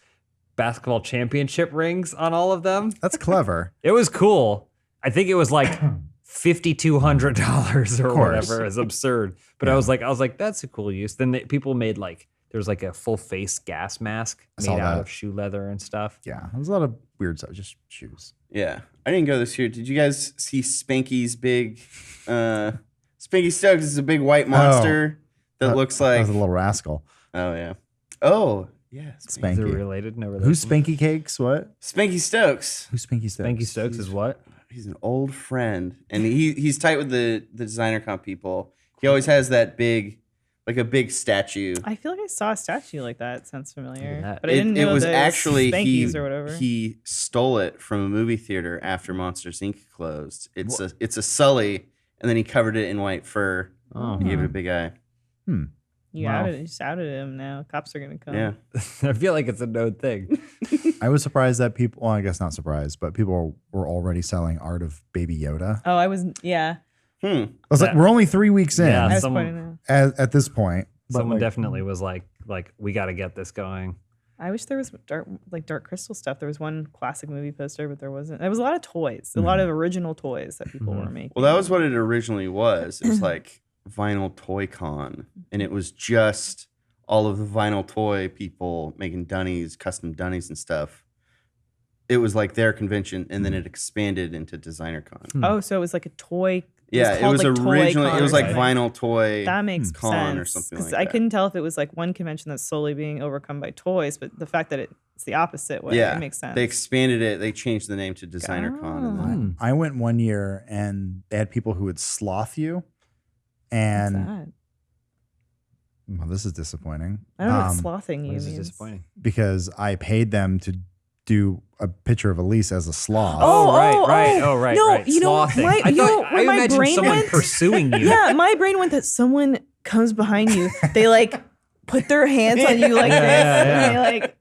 basketball championship rings on all of them. That's clever. It was cool. I think it was like $5,200 or course. whatever. It's absurd. But I was like, that's a cool use. Then people made like, there's like a full face gas mask saw made out that. of shoe leather and stuff. Yeah. There's a lot of weird stuff. Just shoes. Yeah, I didn't go this year. Did you guys see Spanky's big? Spanky Stokes is a big white monster that looks That like. was a little rascal. Oh yeah. Oh yeah. Spanky. Is it related? No relation. Who's Spanky Cakes? What? Spanky Stokes. Who's Spanky Stokes? Spanky Stokes is what? He's an old friend, and he's tight with the DesignerCon people. He always has that big, like a big statue. I feel like I saw a statue like that. It sounds familiar. that. But I didn't know was that actually Spankies or whatever. he stole it from a movie theater after Monsters Inc. closed. It's a Sully, and then he covered it in white fur. Oh. He gave it a big eye. You just outed him now. Cops are gonna come. Yeah. I feel like it's a known thing. I was surprised that people, well, I guess not surprised, but people were already selling art of Baby Yoda. Oh, I was. Yeah. I was like, we're only 3 weeks in Yeah, I was someone- pointing out. at this point. But Someone like, definitely was like, we got to get this going. I wish there was dark crystal stuff. There was one classic movie poster, but there wasn't. There was a lot of toys, a lot of original toys that people were making. Well, that was what it originally was. It was like Vinyl Toy Con, and it was just all of the vinyl toy people making dunnies, custom dunnies and stuff. It was like their convention, and then it expanded into DesignerCon. Oh, so it was like a toy. Yeah, it called, was like, Toy originally Con it was or like something. Vinyl Toy That makes Con sense. or something 'Cause like I that. couldn't tell if it was like one convention that's slowly being overcome by toys, but the fact that it's the opposite way, Yeah, it makes sense. they expanded it. They changed the name to DesignerCon. And then, I went one year and they had people who would sloth you. What's And that? well, this is disappointing. I don't know what slothing you This is means. disappointing. Because I paid them to do a picture of Elise as a sloth. Oh, right. oh. Oh, right, No, right. you know, Slothing. my- I you know thought where I my imagined brain someone went? pursuing you. Yeah, my brain went that someone comes behind you. They like put their hands on you like Yeah, this, yeah, and yeah. they like.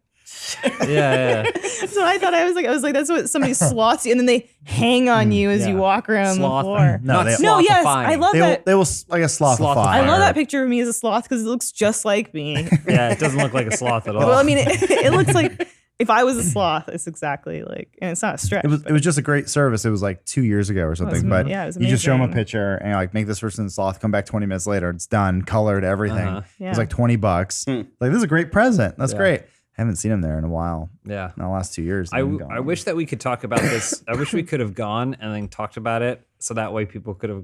yeah. So I thought I was like that's what somebody sloths you, and then they hang on you as you yeah. walk around Sloth. the floor. No, Not they- No, yes, slothifying. I love that. They will like a sloth. I love that picture of me as a sloth because it looks just like me. Yeah, it doesn't look like a sloth at all. Well, I mean, it looks like if I was a sloth, it's exactly like, and it's not a stretch. It was just a great service. It was like 2 years ago or something. am- But yeah, it was you just show them a amazing. picture and you're like, make this person sloth. Come back 20 minutes later. It's done, colored, everything. Uh-huh. It Yeah. was like $20. Hmm. Like, this is a great present. That's Yeah. great. Haven't seen him there in a while. yeah. In the last 2 years. I wish that we could talk about this. I wish we could have gone and then talked about it, so that way people could have.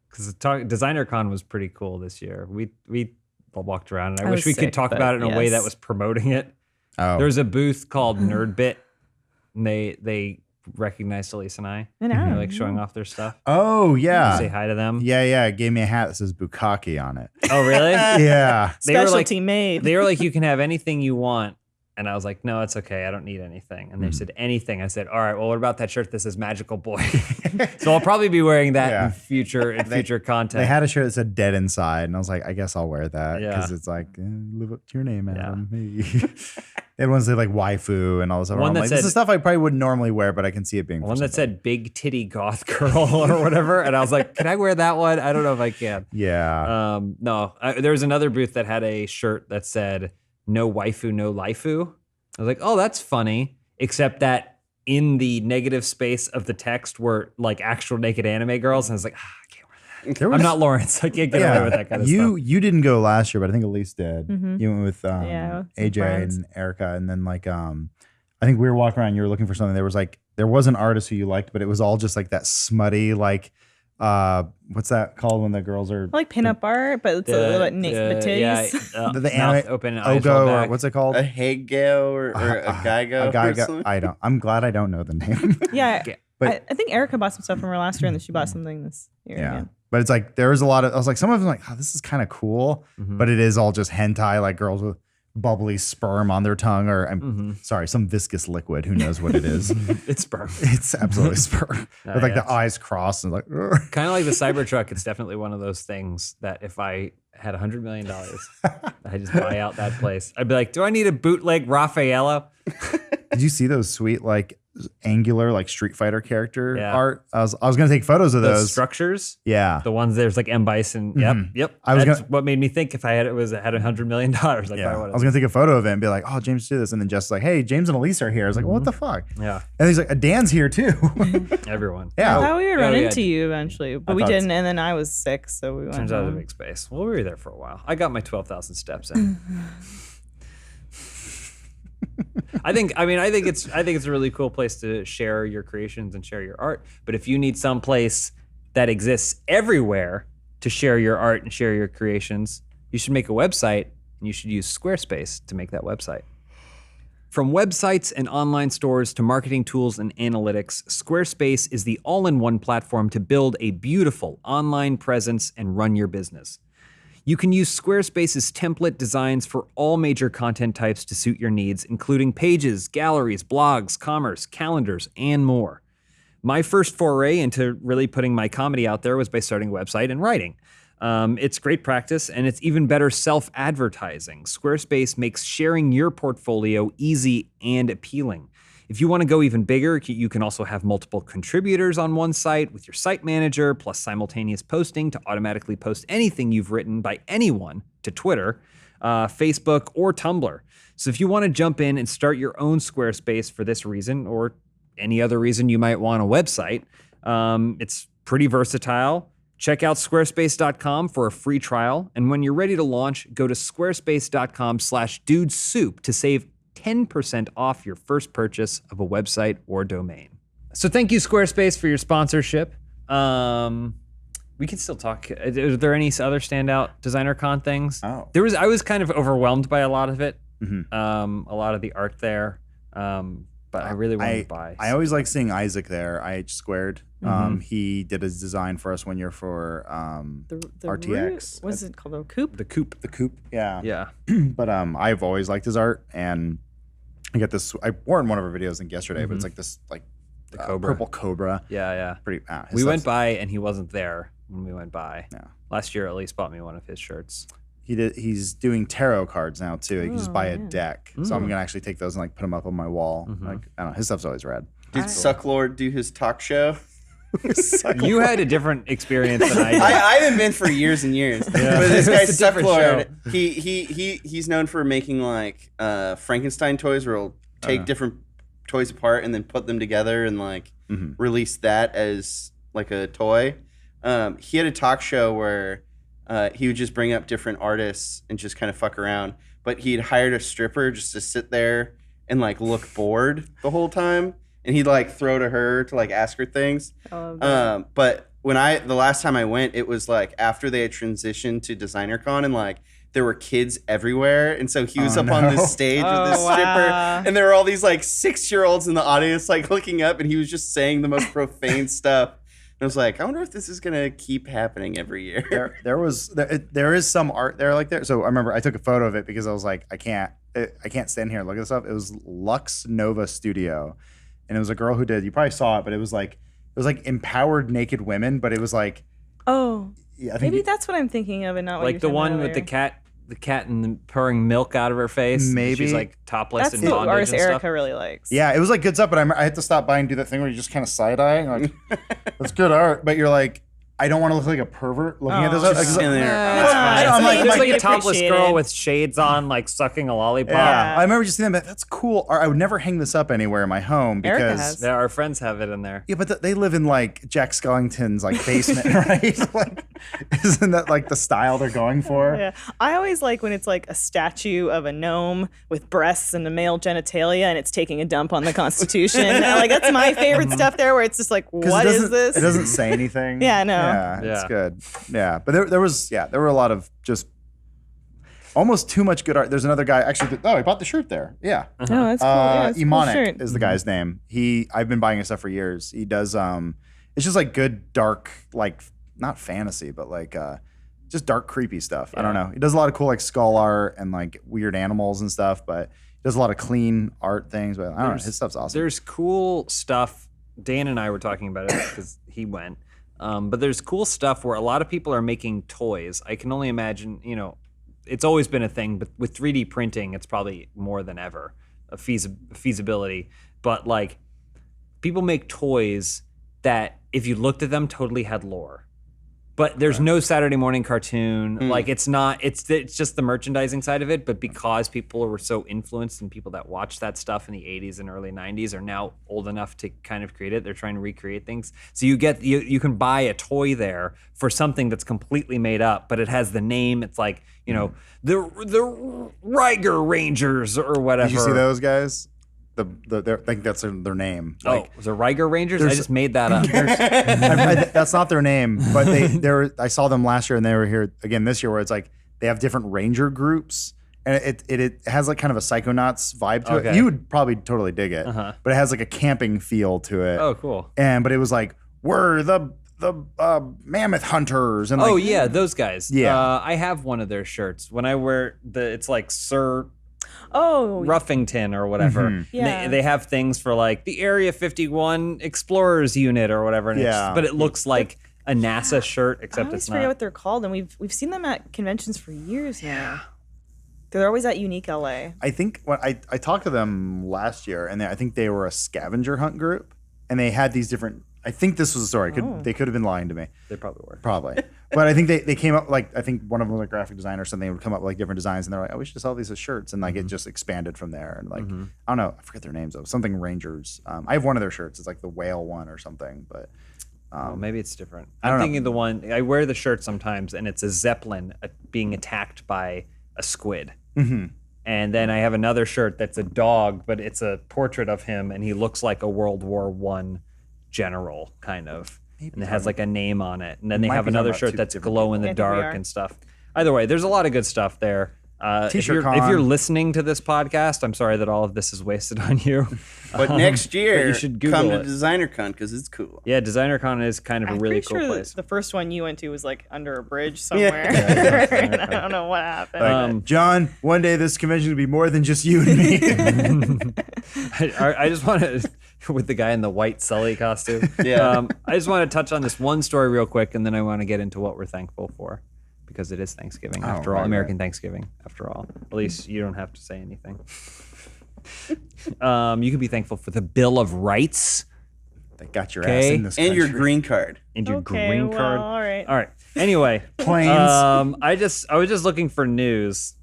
Because DesignerCon was pretty cool this year. We all walked around, and I I wish was we could sick, talk but about it in a way that yes. was promoting it. Oh, There's a booth called Nerdbit, and they recognized Elise and I. I know. They're like showing off their stuff. Oh yeah. Say hi to them. Yeah. It gave me a hat that says Bukkake on it. Oh, really? Yeah. They were like, Specialty made. they were like, you can have anything you want. And I was like, no, it's okay. I don't need anything. And they Mm. said, anything. I said, all right, well, what about that shirt that says Magical Boy? So I'll probably be wearing that Yeah. in future content. They had a shirt that said "Dead Inside," and I was like, I guess I'll wear that because Yeah. it's like live up to your name, Adam. Hey. They had ones that like waifu and all this stuff. One I'm that like, this said- is stuff I probably wouldn't normally wear, but I can see it being for One that something. said Big Titty Goth Girl or whatever. And I was like, can I wear that one? I don't know if I can. Yeah. No, there was another booth that had a shirt that said no waifu, no laifu. I was like, oh, that's funny. Except that in the negative space of the text were like actual naked anime girls. And I was like, I can't wear There that. I'm not Lawrence. I can't get away with that kind of stuff. You didn't go last year, but I think Elise did. Mhm. You went with Yeah, some AJ friends. and Erica, and then like I think we were walking around. You were looking for something. There was an artist who you liked, but it was all just like that smutty like what's that called when the girls are I like pinup art, but it's a little bit the titties. Yeah, The mouth anime- open, eyes rolled Ogo or back. what's it called? A Heggo or a Geigo. A Geigo. personally? I don't. I'm glad I don't know the name. Yeah, But- I think Erica bought some stuff from her last year, and then she bought something this year. Yeah. Again. But it's like there was a lot of. I was like, some of them like, oh, this is kind of cool, Mhm. but it is all just hentai, like girls with bubbly sperm on their tongue, or I'm Mhm. sorry, some viscous liquid. Who knows what it is? It's sperm. It's absolutely sperm. Oh, With like yeah. the eyes crossed and like. "Ugh." Kind of like the Cybertruck. It's definitely one of those things that if I had $100 million, I just buy out that place. I'd be like, do I need a bootleg Raffaello? Did you see those sweet like angular like Street Fighter character Yeah. art? I was gonna take photos of Those those. structures, Yeah. the ones there's like M Bison. Yep, Mhm. yep. I was That's gonna- what made me think if I had $100 million. Like, Yeah, I I was gonna take a photo of it and be like, "Oh, James, do this," and then Jess was like, "Hey, James and Elise are here." I was like, "What the fuck?" Yeah, And he's like, "Dan's here too." everyone. Yeah. I thought we would run yeah. into you eventually, but I we thought didn't. And then I was sick, so we went. Turns out it's a home. big space. Well, we were there for a while. I got my 12,000 steps in. I think it's a really cool place to share your creations and share your art. But if you need some place that exists everywhere to share your art and share your creations, you should make a website and you should use Squarespace to make that website. From websites and online stores to marketing tools and analytics, Squarespace is the all-in-one platform to build a beautiful online presence and run your business. You can use Squarespace's template designs for all major content types to suit your needs, including pages, galleries, blogs, commerce, calendars, and more. My first foray into really putting my comedy out there was by starting a website and writing. It's great practice, and it's even better self-advertising. Squarespace makes sharing your portfolio easy and appealing. If you want to go even bigger, you can also have multiple contributors on one site with your site manager, plus simultaneous posting to automatically post anything you've written by anyone to Twitter, Facebook, or Tumblr. So if you want to jump in and start your own Squarespace for this reason, or any other reason you might want a website, it's pretty versatile. Check out squarespace.com for a free trial. And when you're ready to launch, go to squarespace.com/dudesoup to save 10% off your first purchase of a website or domain. So thank you, Squarespace, for your sponsorship. We can still talk. Are there any other standout DesignerCon things? Oh. I was kind of overwhelmed by a lot of it. Mhm. A lot of the art there. But I really wanted to buy. I always like seeing Isaac there. IH Squared. Mhm. He did his design for us one year for The RTX. What's it called? The Coop? the coop. the Coop. Yeah. Yeah. But I've always liked his art, and I got this. I wore it in one of our videos, I think yesterday, but it's like this like The cobra. purple cobra. Yeah, yeah. Pretty. His We went stuff's- by and he wasn't there when we went by. Yeah. Last year, at least bought me one of his shirts. He's doing tarot cards now too. You can just buy a man. deck. So I'm gonna actually take those and like put them up on my wall. Like I don't know, his stuff's always rad. Did Sucklord do his talk show? You had a different experience than I did. I haven't been for years and years. But this guy It's a different Sucklord, he's known for making like Frankenstein toys where he'll take different toys apart and then put them together and like release that as like a toy. He had a talk show where he would just bring up different artists and just kind of fuck around. But he'd hired a stripper just to sit there and like look bored the whole time. And he'd like throw to her to like ask her things. But when the last time I went, it was like after they had transitioned to DesignerCon and like there were kids everywhere, and so he was up on this stage with this Oh, stripper, wow. and there were all these like 6-year-olds in the audience like looking up, and he was just saying the most profane stuff. And I was like, I wonder if this is gonna keep happening every year. There is some art there like there. So I remember I took a photo of it because I was like, I can't stand here and look at this stuff. It was Lux Nova Studio, and it was a girl who did. You probably saw it, but it was like empowered naked women, but it was like, Oh, yeah, I think maybe that's what I'm thinking of, and not what Like you're the talking one about with the earlier. cat and pouring milk out of her face. Maybe. She's like topless That's and the bondage artist and Erica stuff. really likes. Yeah, it was like good stuff, but I had to stop by and do that thing where you just kind of side eye, like that's good art, but you're like, I don't want to look like a pervert looking at this. Oh. Like, Just in there. That's I know, fine. I'm like- There's I'm like a like- topless appreciate girl it. with shades on, like sucking a lollipop. yeah. Yeah. I remember just seeing that. That's cool. Or I would never hang this up anywhere in my home Erica because has. Yeah, our friends have it in there. yeah, but they live in like Jack Skellington's like basement, right? Like, isn't that like the style they're going for? Yeah. I always like when it's like a statue of a gnome with breasts and a male genitalia and it's taking a dump on the Constitution. Like that's my favorite stuff there where it's just like, 'Cause what it is doesn't- this? It doesn't say anything. Yeah, I know. Yeah, it's Yeah. good. Yeah, but there were a lot of just almost too much good art. There's another guy actually. He bought the shirt there. Yeah. Oh, that's cool. Yeah, it's a cool Emonic shirt. is the guy's name. I've been buying his stuff for years. He does it's just like good dark, like not fantasy, but like just dark creepy stuff. I don't know. He does a lot of cool like skull art and like weird animals and stuff, but he does a lot of clean art things. But I don't know, his stuff's awesome. There's cool stuff. Dan and I were talking about it because he went. But there's cool stuff where a lot of people are making toys. I can only imagine, it's always been a thing, but with 3D printing, it's probably more than ever a feasibility. But like, people make toys that, if you looked at them, totally had lore. But there's no Saturday morning cartoon. Like it's just the merchandising side of it. But because people were so influenced and people that watched that stuff in the 80s and early 90s are now old enough to kind of create it, they're trying to recreate things. So you can buy a toy there for something that's completely made up, but it has the name. It's like, the Riger Rangers or whatever. Did you see those guys? I think that's their name. Oh, the Riger Rangers? I just made that up. That's not their name, but I saw them last year and they were here again this year, where it's like they have different ranger groups and it has like kind of a Psychonauts vibe to it. Okay. You would probably totally dig it, but it has like a camping feel to it. Oh, cool. But it was like, we're the mammoth hunters and like, Oh yeah, those guys. Yeah. I have one of their shirts. When I wear it's like Sir Oh, Ruffington or whatever. Mm-hmm. Yeah. They have things for like the Area 51 Explorers Unit or whatever. And Yeah. but it looks like a NASA shirt, I except always it's forget not. what they're called, and we've seen them at conventions for years now. They're always at Unique LA. I think when I talked to them last year, and I think they were a scavenger hunt group, and they had these different. I think this was a story. They could have been lying to me. They probably were. Probably. But I think they came up, like, I think one of them was a graphic designer or something. They would come up with like different designs, and they're like, oh, we should sell these as shirts. And like it just expanded from there. And like, I don't know, I forget their names though. Something Rangers. I have one of their shirts. It's like the whale one or something. But Well, maybe it's different. I I'm don't know. thinking the one, I wear the shirt sometimes, and it's a Zeppelin being attacked by a squid. Mm-hmm. And then I have another shirt that's a dog, but it's a portrait of him, and he looks like a World War I general, kind of. And it has like a name on it. And then they Might have be talking another about shirt two that's different glow in the people. I think we dark are. and stuff. Either way, there's a lot of good stuff there. If T-shirt you're con. listening to this podcast, I'm sorry that all of this is wasted on you. But next year, you should Google come to it. DesignerCon because it's cool. Yeah, DesignerCon is kind of a I'm really pretty cool sure place. the first one you went to was like under a bridge somewhere. And I don't know what happened. like, John, one day this convention will be more than just you and me. I just want to, with the guy in the white Sully costume. Yeah. I just want to touch on this one story real quick, and then I want to get into what we're thankful for, because it is Thanksgiving after all, right, American Thanksgiving after all. At least you don't have to say anything. You can be thankful for the Bill of Rights They got your ass Okay. in this And your country. green card. and your Okay, green well, card. all right. All right. Anyway, Planes. I was just looking for news,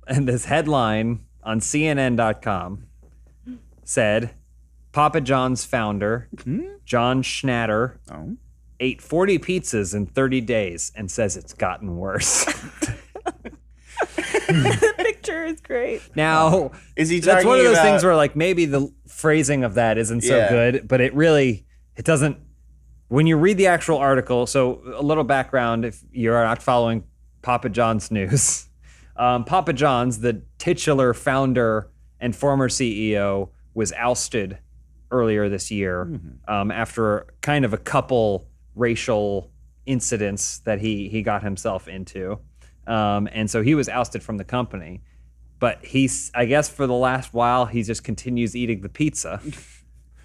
and this headline on CNN.com said, Papa John's founder, John Schnatter, Oh. ate 40 pizzas in 30 days and says it's gotten worse. The picture is great. Now, Is he that's talking one of those about, things where like maybe the phrasing of that isn't so Yeah. good, but it doesn't, when you read the actual article, so a little background if you're not following Papa John's news, Papa John's, the titular founder and former CEO, was ousted earlier this year after kind of a couple racial incidents that he got himself into. And so he was ousted from the company. But I guess for the last while, he just continues eating the pizza.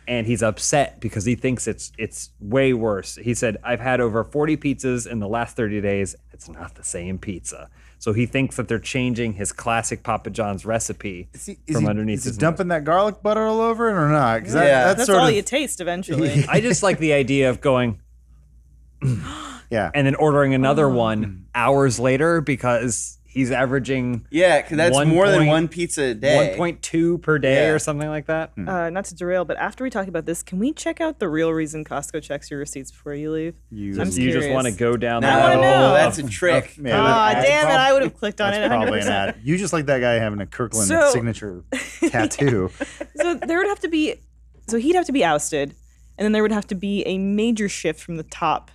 And he's upset because he thinks it's way worse. He said, I've had over 40 pizzas in the last 30 days. It's not the same pizza. So he thinks that they're changing his classic Papa John's recipe from underneath is his he dumping that garlic butter all over it or not? 'Cause that's That's sort all of, you taste eventually. I just like the idea of going yeah. and then ordering another one hours later because he's averaging Yeah, because that's more than one pizza a day. 1.2 per day Yeah. or something like that. Not to derail, but after we talk about this, can we check out the real reason Costco checks your receipts before you leave? I'm You just curious. want to go down No, wanna know. that's a trick. Yeah, Ah, that's damn it! I would have clicked on That's it. probably 100%. an ad. You just like that guy having a Kirkland So- signature tattoo. So there would have to be, so he'd have to be ousted, and then there would have to be a major shift from the top,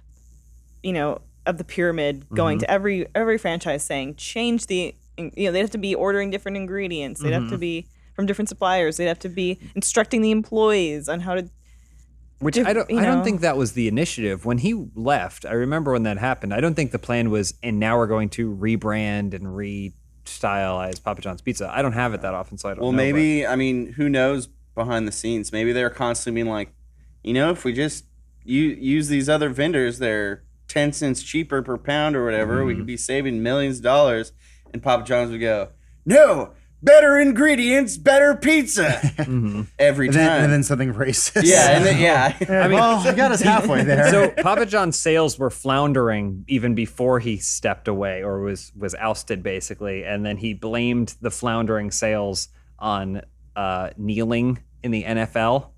of the pyramid going to every franchise saying change the, they'd have to be ordering different ingredients. They'd have to be from different suppliers. They'd have to be instructing the employees on how to. Which I don't think that was the initiative. When he left, I remember when that happened, I don't think the plan was, and now we're going to rebrand and restylize Papa John's Pizza. I don't have it that often, so I don't know. Well, maybe, I mean, who knows behind the scenes? Maybe they're constantly being like, if we just use these other vendors, they're 10 cents cheaper per pound or whatever, we could be saving millions of dollars. And Papa John's would go, no, better ingredients, better pizza. Every time. And then something racist. yeah, and then, yeah. I mean, well, you got us halfway there. So Papa John's sales were floundering even before he stepped away or was ousted, basically. And then he blamed the floundering sales on kneeling in the NFL.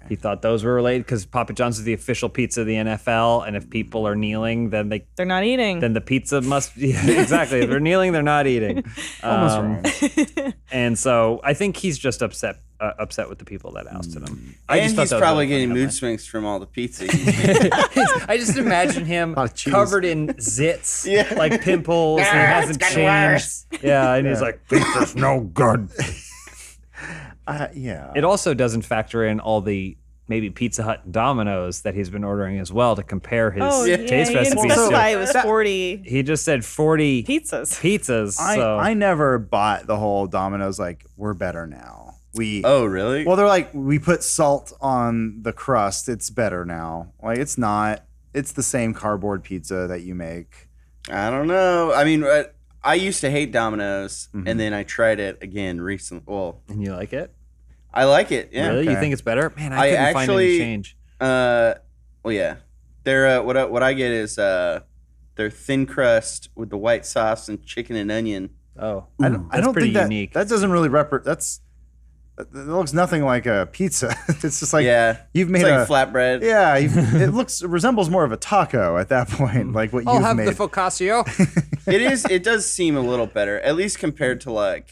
He thought those were related because Papa John's is the official pizza of the NFL, and if people are kneeling, then They're not eating. then the pizza must exactly. If they're kneeling, they're not eating. Almost wrong. And so I think he's just upset with the people that ousted him. I And just thought he's that was probably really getting funny mood swings from all the pizza. I just imagine him lot of cheese. covered in zits, Yeah. like pimples, and he hasn't changed. Yeah, and he's like, pizza's no good. Yeah. It also doesn't factor in all the maybe Pizza Hut and Domino's that he's been ordering as well to compare his oh, yeah, taste he didn't recipes. specify to. it was 40 He just said 40 pizzas. pizzas. So. I never bought the whole Domino's like we're better now. Oh, really? Well, they're like we put salt on the crust. It's better now. Like it's not. It's the same cardboard pizza that you make. I don't know. I mean, I used to hate Domino's, and then I tried it again recently. Well, And you like it? I like it. Yeah. Really? You Okay. think it's better? Man, I I couldn't find any actually- change. Well, yeah. They're what I get is their thin crust with the white sauce and chicken and onion. Oh, I that's don't pretty think that, unique. That doesn't really that looks nothing like a pizza. It's just like Yeah. you've made It's like a flatbread. yeah. It resembles more of a taco at that point. Like what I'll you've have made. the focaccia. It is. It does seem a little better, at least compared to like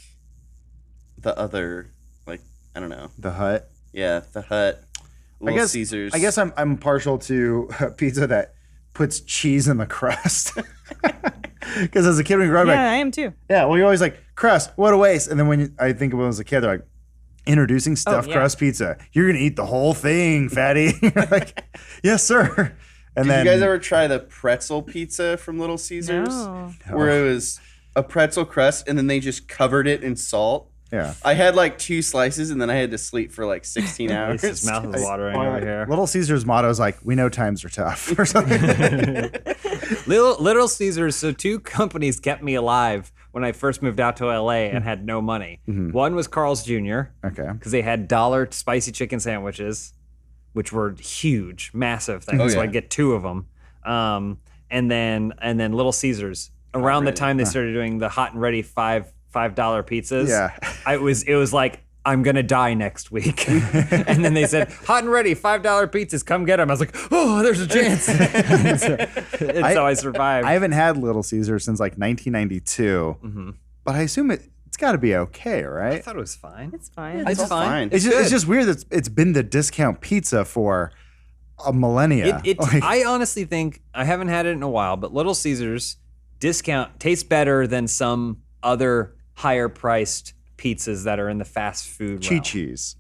the other, like I don't know. The Hut. Yeah, the Hut, Little Caesars. I guess I'm partial to a pizza that puts cheese in the crust. Because as a kid, when you grow up, Yeah, like, I am too. yeah, well, you're always like crust. What a waste. And then I think when I was a kid, they're like introducing stuffed yeah. crust pizza. You're gonna eat the whole thing, fatty. You're like, yes, sir. And Did then you guys ever try the pretzel pizza from Little Caesars? No. Where it was a pretzel crust and then they just covered it in salt. yeah. I had like 2 slices and then I had to sleep for like 16 hours. His mouth is watering over here. Little Caesar's motto is like, we know times are tough or something. Little Caesars. So 2 companies kept me alive when I first moved out to LA and had no money. One was Carl's Jr. Okay. because they had $1 spicy chicken sandwiches, which were huge, massive things. Oh, So yeah. I'd get 2 of them. And then Little Caesars. Around the time they started doing the hot and ready $5 pizzas, Yeah. it was like, I'm gonna die next week. And then they said, hot and ready, $5 pizzas, come get them. I was like, oh, there's a chance. and so I survived. I haven't had Little Caesar since like 1992, but I assume it's got to be okay, I right? thought it was fine. It's fine. It's fine. It's just weird that it's been the discount pizza for a millennia. Like, I honestly think, I haven't had it in a while, but Little Caesars discount tastes better than some other higher priced pizzas that are in the fast food realm. Chi-Chi's.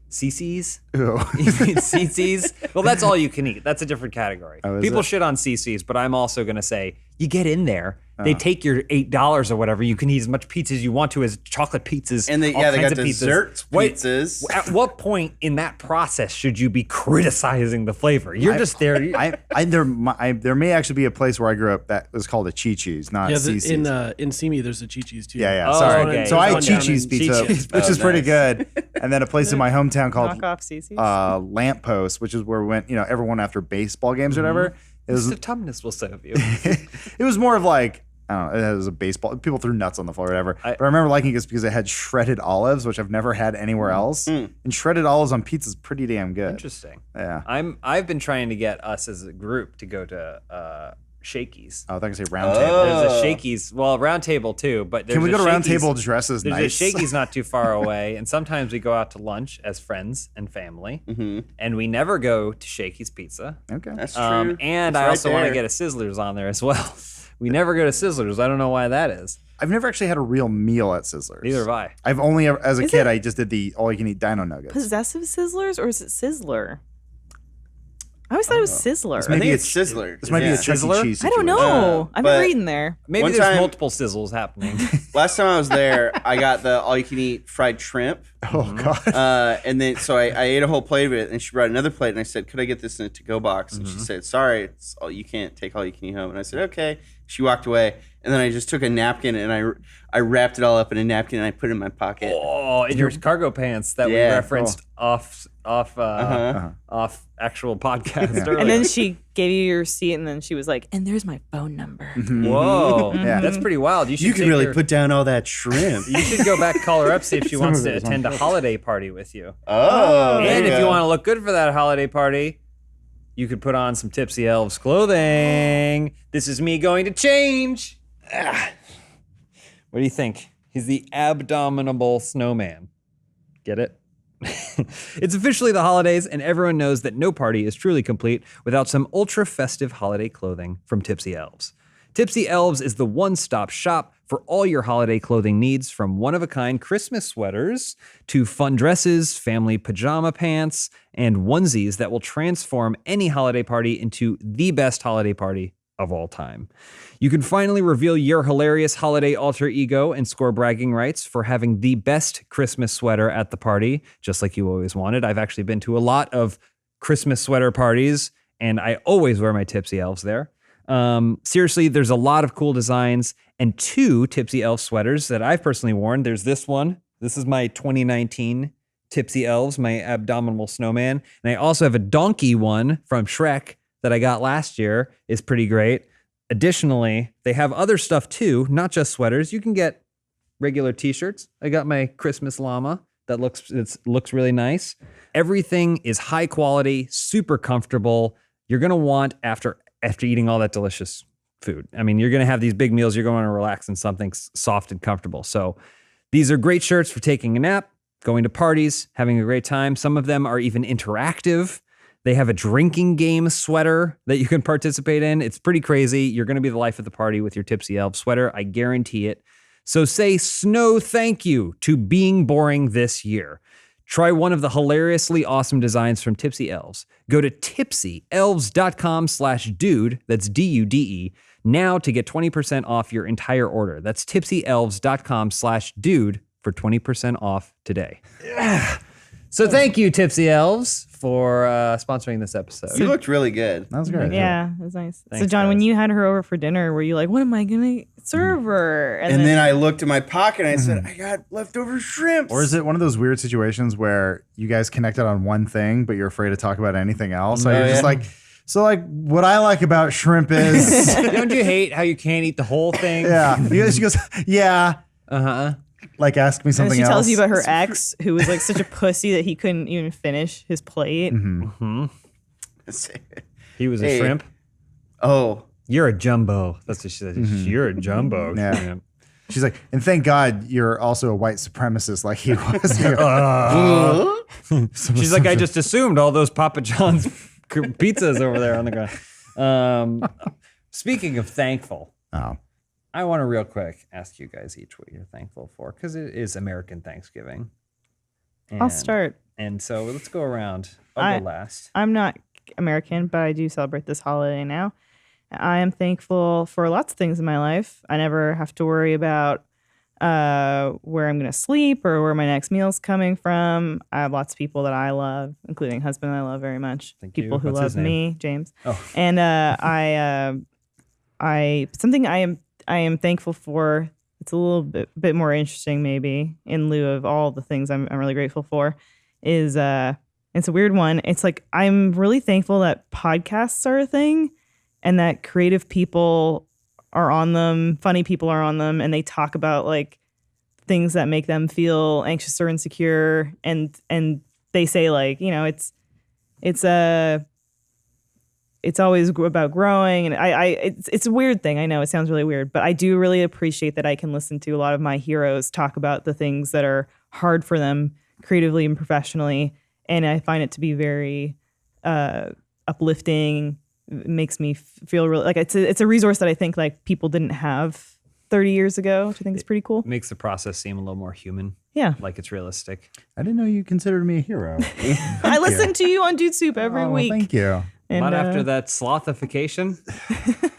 CC's? Ew. CC's? Well, that's all you can eat. That's a different category. Oh, is People it? shit on CC's, but I'm also going to say you get in there. They take your $8 or whatever. You can eat as much pizza as you want to, as chocolate pizzas. And they all got kinds of desserts Wait, pizzas. at what point in that process should you be criticizing the flavor? You're just there. There may actually be a place where I grew up that was called a Chi-Chi's, not Yeah, CC's. in Simi, there's a Chi-Chi's too. Yeah. Oh, Sorry. okay. So I had There's one Chi-Chi's down in pizza, Chi-Chi's. which is pretty nice. good. And then a place in my hometown called Knockoff CC's. Lamppost, which is where we went, everyone after baseball games or whatever. It was, Mr. Tumnus will serve you. it was more of like, I don't know, it was a baseball. People threw nuts on the floor or whatever. But I remember liking it because it had shredded olives, which I've never had anywhere else. And shredded olives on pizza is pretty damn good. Interesting. Yeah. I've been trying to get us as a group to go to Shakey's. Oh, I thought I could say round table. There's a Shakey's. Well, Round Table too, but there's Can we go to round Shakey's- table dressed as There's nice? a Shakey's not too far away, and sometimes we go out to lunch as friends and family, and we never go to Shakey's Pizza. Okay. That's true. And It's I right also want to there. get a Sizzlers on there as well. We never go to Sizzlers. I don't know why that is. I've never actually had a real meal at Sizzlers. Neither have I. I've only ever, as a Is kid, it- I just did the all-you-can-eat Dino Nuggets. Possessive Sizzlers or is it Sizzler? I always thought it was Sizzler. I think maybe it's Sizzler. This might be a Chuck E. Sizzler? Cheese I don't situation. know. I've been but- reading there. Maybe One there's time- multiple sizzles happening. Last time I was there, I got the all-you-can-eat fried shrimp. Oh, God. And then so I ate a whole plate of it, and she brought another plate, and I said, "Could I get this in a to-go box?" And she said, "Sorry, it's all, you can't take all you can eat home." And I said, "Okay." She walked away, and then I just took a napkin and I wrapped it all up in a napkin and I put it in my pocket. Oh, in your cargo pants that we Yeah, referenced off actual podcast earlier. And then she gave you your receipt, and then she was like, "And there's my phone number." Whoa, Yeah. that's pretty wild. You can really put down all that shrimp. You should go back, call her up, see if she wants of to it was attend on a holiday party with you. Oh, there And if you go. want to look good for that holiday party, you could put on some Tipsy Elves clothing. This is me going to change. Ah. What do you think? He's the abdominable snowman. Get it? It's officially the holidays, and everyone knows that no party is truly complete without some ultra festive holiday clothing from Tipsy Elves. Tipsy Elves is the one-stop shop for all your holiday clothing needs, from one-of-a-kind Christmas sweaters to fun dresses, family pajama pants, and onesies that will transform any holiday party into the best holiday party of all time. You can finally reveal your hilarious holiday alter ego and score bragging rights for having the best Christmas sweater at the party, just like you always wanted. I've actually been to a lot of Christmas sweater parties, and I always wear my Tipsy Elves there. Seriously, there's a lot of cool designs and 2 Tipsy Elf sweaters that I've personally worn. There's this one. This is my 2019 Tipsy Elves, my abdominal snowman. And I also have a donkey one from Shrek that I got last year. Is pretty great. Additionally, they have other stuff too, not just sweaters. You can get regular t-shirts. I got my Christmas llama that looks really nice. Everything is high quality, super comfortable. You're going to want after eating all that delicious food. I mean, you're going to have these big meals. You're going to relax in something soft and comfortable. So these are great shirts for taking a nap, going to parties, having a great time. Some of them are even interactive. They have a drinking game sweater that you can participate in. It's pretty crazy. You're going to be the life of the party with your Tipsy Elf sweater. I guarantee it. So say snow thank you to being boring this year. Try one of the hilariously awesome designs from Tipsy Elves. Go to tipsyelves.com/dude, that's DUDE, now to get 20% off your entire order. That's tipsyelves.com/dude for 20% off today. So thank you, Tipsy Elves, for sponsoring this episode. You looked really good. That was great. Yeah, it was nice. So, Thanks, John, when guys. you had her over for dinner, were you like, "What am I gonna serve her?" And then I looked in my pocket and I said, I got leftover shrimp. Or is it one of those weird situations where you guys connected on one thing, but you're afraid to talk about anything else? So Oh, you're just yeah. like, what I like about shrimp is, Don't you hate how you can't eat the whole thing? yeah. She goes, yeah. Uh-huh. Like, ask me and something she else. tells you about her ex, who was like such a pussy that he couldn't even finish his plate. He was a Hey. shrimp. Oh, You're a jumbo. That's what she said. You're a jumbo. Yeah. shrimp. She's like, and thank God you're also a white supremacist like he was. She's like, I just assumed all those Papa John's pizzas over there on the ground. Speaking of thankful, Oh. I want to real quick ask you guys each what you're thankful for, because it is American Thanksgiving. I'll start. And so let's go around. I'll go last. I'm not American, but I do celebrate this holiday now. I am thankful for lots of things in my life. I never have to worry about where I'm going to sleep or where my next meal's coming from. I have lots of people that I love, including a husband I love very much. Thank you. People who What's his love name? me, James. Oh. And something I am thankful for. It's a little bit more interesting, maybe, in lieu of all the things I'm really grateful for. Is it's a weird one. It's like I'm really thankful that podcasts are a thing, and that creative people are on them, funny people are on them, and they talk about like things that make them feel anxious or insecure, and they say like, you know, it's always about growing, and it's a weird thing. I know it sounds really weird, but I do really appreciate that I can listen to a lot of my heroes talk about the things that are hard for them creatively and professionally, and I find it to be very uplifting. It makes me feel really like it's a resource that I think like people didn't have 30 years ago, which I think is pretty cool. Makes the process seem a little more human. Yeah. Like it's realistic. I didn't know you considered me a hero. I listen to you on Dude Soup every Oh, week. Thank you. And, Not after that slothification.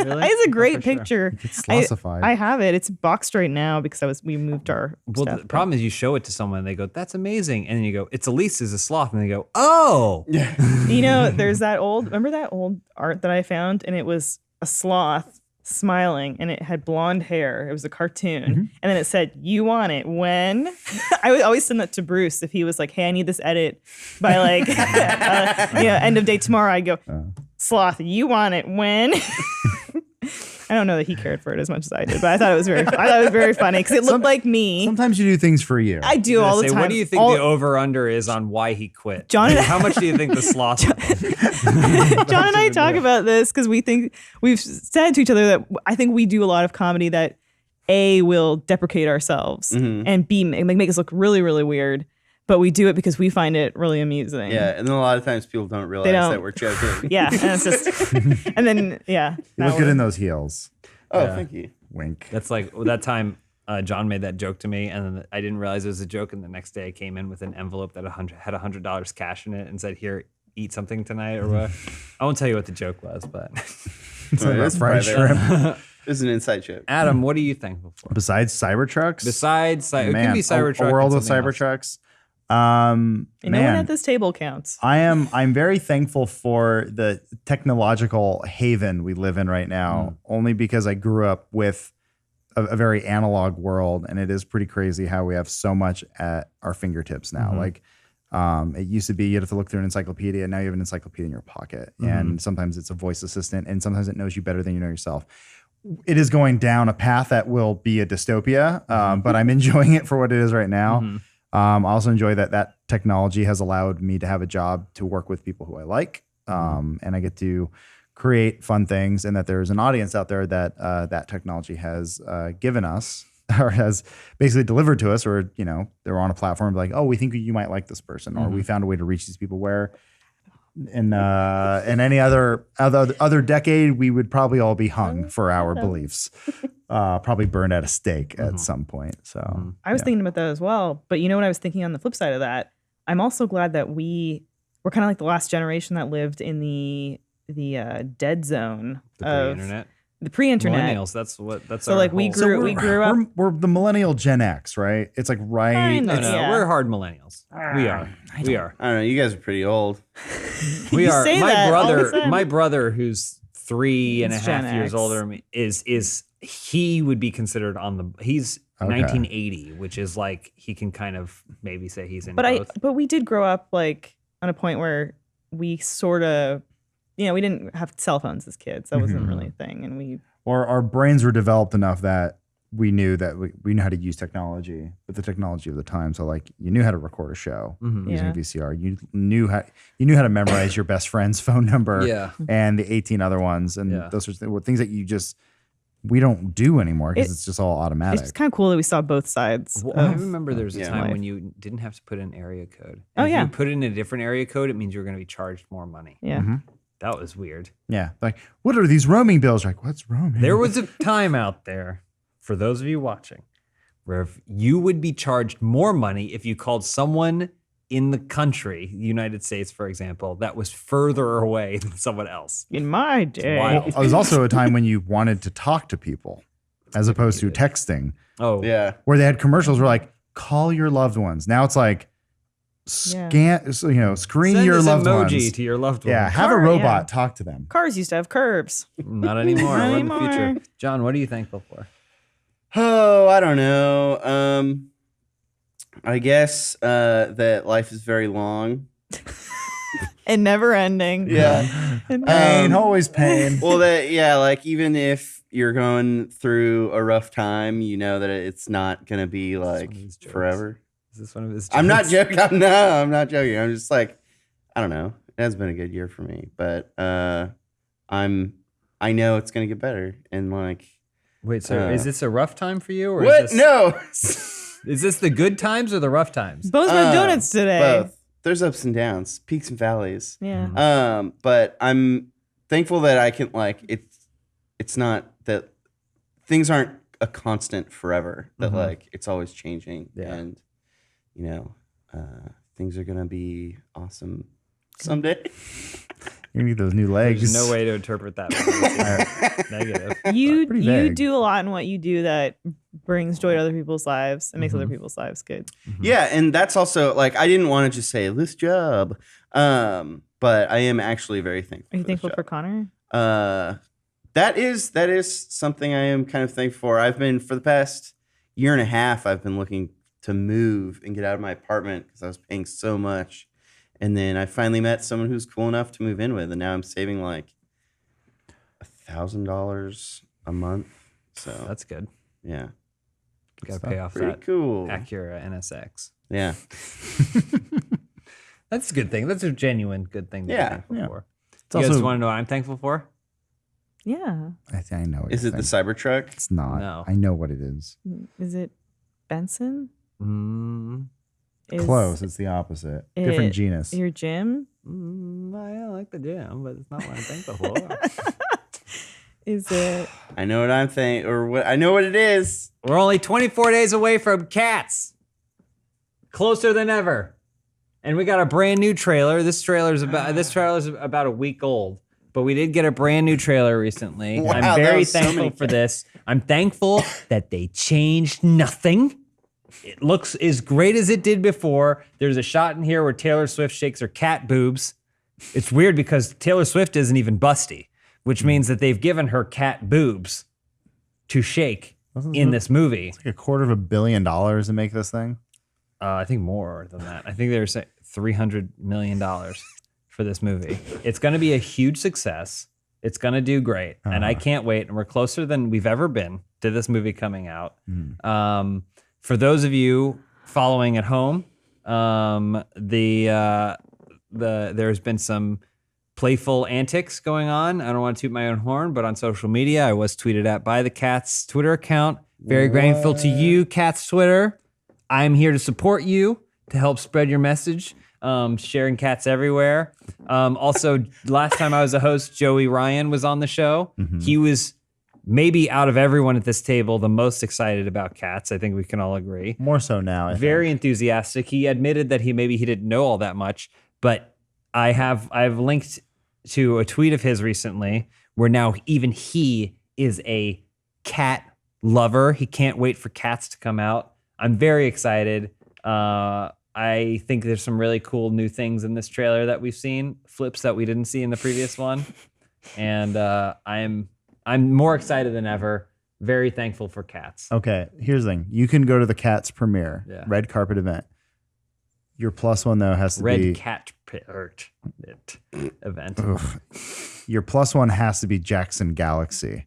Really? It's a great For sure. picture. It's slossified. I have it. It's boxed right now because we moved our Well, stuff. the problem is you show it to someone and they go, "That's amazing," and then you go, "It's Elise is a sloth," and they go, "Oh." You know, there's remember that old art that I found, and it was a sloth smiling, and it had blonde hair. It was a cartoon, and then it said, "You want it when?" I would always send that to Bruce if he was like, "Hey, I need this edit by like, end of day tomorrow." I'd go, "Sloth, you want it when?" I don't know that he cared for it as much as I did, but I thought it was very funny because it looked like me. Sometimes you do things for you. I do all the time. What do you think the over/under is on why he quit? John and how much do you think the sloth? John and I talk about this because we've said to each other that I think we do a lot of comedy that A, will deprecate ourselves, and B, make us look really, really weird. But we do it because we find it really amusing. Yeah, and then a lot of times people don't realize that we're joking. Yeah, and it's just, and then You look good in those heels. Oh, thank you. Wink. That's like that time John made that joke to me, and then I didn't realize it was a joke. And the next day, I came in with an envelope that had $100 cash in it, and said, "Here, eat something tonight." Or what? I won't tell you what the joke was, but That's fried private. shrimp. This is an inside joke. Adam, what are you thankful for? Besides Cybertrucks? Besides, it Man, could be Cybertruck. a world and of something else. Cybertrucks. no one Man, at this table counts. I'm very thankful for the technological haven we live in right now, only because I grew up with a very analog world, and it is pretty crazy how we have so much at our fingertips now. Like it used to be you'd have to look through an encyclopedia, and now you have an encyclopedia in your pocket, and sometimes it's a voice assistant, and sometimes it knows you better than you know yourself. It is going down a path that will be a dystopia, but I'm enjoying it for what it is right now. I also enjoy that technology has allowed me to have a job to work with people who I like, and I get to create fun things, and that there's an audience out there that that technology has given us or has basically delivered to us, or they're on a platform like, oh, we think you might like this person, or we found a way to reach these people where in any other decade we would probably all be hung for our beliefs. Probably burned at a stake at some point. So I was thinking about that as well. But you know what I was thinking on the flip side of that? I'm also glad that we're kind of like the last generation that lived in the dead zone The of pre-internet. the pre-internet. Millennials. That's So our like we whole- grew up. we're the millennial Gen X, right? It's like right. Kind No, of. no, Yeah. we're hard millennials. We are. We are. I don't know. You guys are pretty old. We You are. say My that all the brother, time. my brother, who's 3.5 He's Gen years X. older than me, is he would be considered on the. He's Okay. 1980, which is like he can kind of maybe say he's in But both. we did grow up like on a point where we sort of, we didn't have cell phones as kids. That wasn't really a thing, and we. Or our brains were developed enough that we knew that we knew how to use technology, but the technology of the time. So like you knew how to record a show using Yeah. a VCR. You knew how to memorize your best friend's phone number Yeah. and the 18 other ones, and Yeah. those sorts of things that we don't do anymore because It- it's just all automatic. It's kind of cool that we saw both sides. Well, I of- remember there was a Yeah. time Life. when you didn't have to put in area code. Oh, If yeah. you put in a different area code, it means you're going to be charged more money. yeah. That was weird. Yeah, like what are these roaming bills? Like what's roaming? There was a time out there. for those of you watching, where if you would be charged more money if you called someone in the country, the United States, for example, that was further away than someone else. In my day. Wild. Well, it was also a time when you wanted to talk to people as opposed to texting, Oh, Yeah. where they had commercials were like, call your loved ones. Now it's like, screen Send your this loved emoji ones. to your loved one. Yeah, have a Car, robot yeah. talk to them. Cars used to have curbs. Not anymore. Not We're in the anymore. future. John, what are you thankful for? Oh, I don't know. I guess that life is very long. And never ending. Yeah. Pain, always pain. Well, like even if you're going through a rough time, you know that it's not gonna be like of his jokes. forever. Is this one of his I'm not jokes? joking. I'm not joking. I'm just like, I don't know. It has been a good year for me, but I know it's gonna get better. And like, Wait, so is this a rough time for you? Or what? Is this, No. Is this the good times or the rough times? Bo's been donuts today. Both. There's ups and downs, peaks and valleys. Yeah. But I'm thankful that I can like it's not that things aren't a constant forever. That like it's always changing. Yeah. And things are gonna be awesome someday. You need those new legs. There's no way to interpret that. Negative. You pretty vague. do a lot in what you do that brings joy to other people's lives and makes other people's lives good. Yeah, and that's also like I didn't want to just say this job. But I am actually very thankful. Are you for this thankful job. for Connor? That is something I am kind of thankful for. I've been for the past year and a half. I've been looking to move and get out of my apartment because I was paying so much, and then I finally met someone who's cool enough to move in with, and now I'm saving like $1,000 a month. So That's good. yeah, Got to pay off pretty that cool. Acura NSX. Yeah, That's a good thing. That's a genuine good thing to Yeah, be thankful yeah. for. It's You guys also- want to know what I'm thankful for? Yeah. I know. What is you're it the saying. Cybertruck? It's not. No. I know what it is. Is it Benson? Is Close. It's the opposite. Different it genus. Your gym? I like the gym, but it's not what I'm thankful for. Is it I know what I'm thinking, or what I know what it is. We're only 24 days away from Cats. Closer than ever. And we got a brand new trailer. This trailer's about a week old, but we did get a brand new trailer recently. Wow, I'm that very was so thankful many for this. I'm thankful that they changed nothing. It looks as great as it did before. There's a shot in here where Taylor Swift shakes her cat boobs. It's weird because Taylor Swift isn't even busty, which means that they've given her cat boobs to shake in this movie. Like $250 million to make this thing. I think more than that. I think there's $300 million for this movie. It's going to be a huge success. It's going to do great. And I can't wait. And we're closer than we've ever been to this movie coming out. For those of you following at home, there's been some playful antics going on. I don't want to toot my own horn, but on social media, I was tweeted at by the Cats Twitter account. Very grateful to you, Cats Twitter. I'm here to support you, to help spread your message, sharing cats everywhere. Also, last time I was a host, Joey Ryan was on the show. He was maybe out of everyone at this table the most excited about cats. I think we can all agree. More so now. I think. Very enthusiastic. He admitted that he didn't know all that much, but I've linked to a tweet of his recently where now even he is a cat lover. He can't wait for cats to come out. I'm very excited. I think there's some really cool new things in this trailer that we've seen, flips that we didn't see in the previous one, and I'm more excited than ever. Very thankful for Cats. Okay, here's the thing. You can go to the Cats premiere, Yeah. red carpet event. Your plus one, though, has to be... Red Cat event. Your plus one has to be Jackson Galaxy.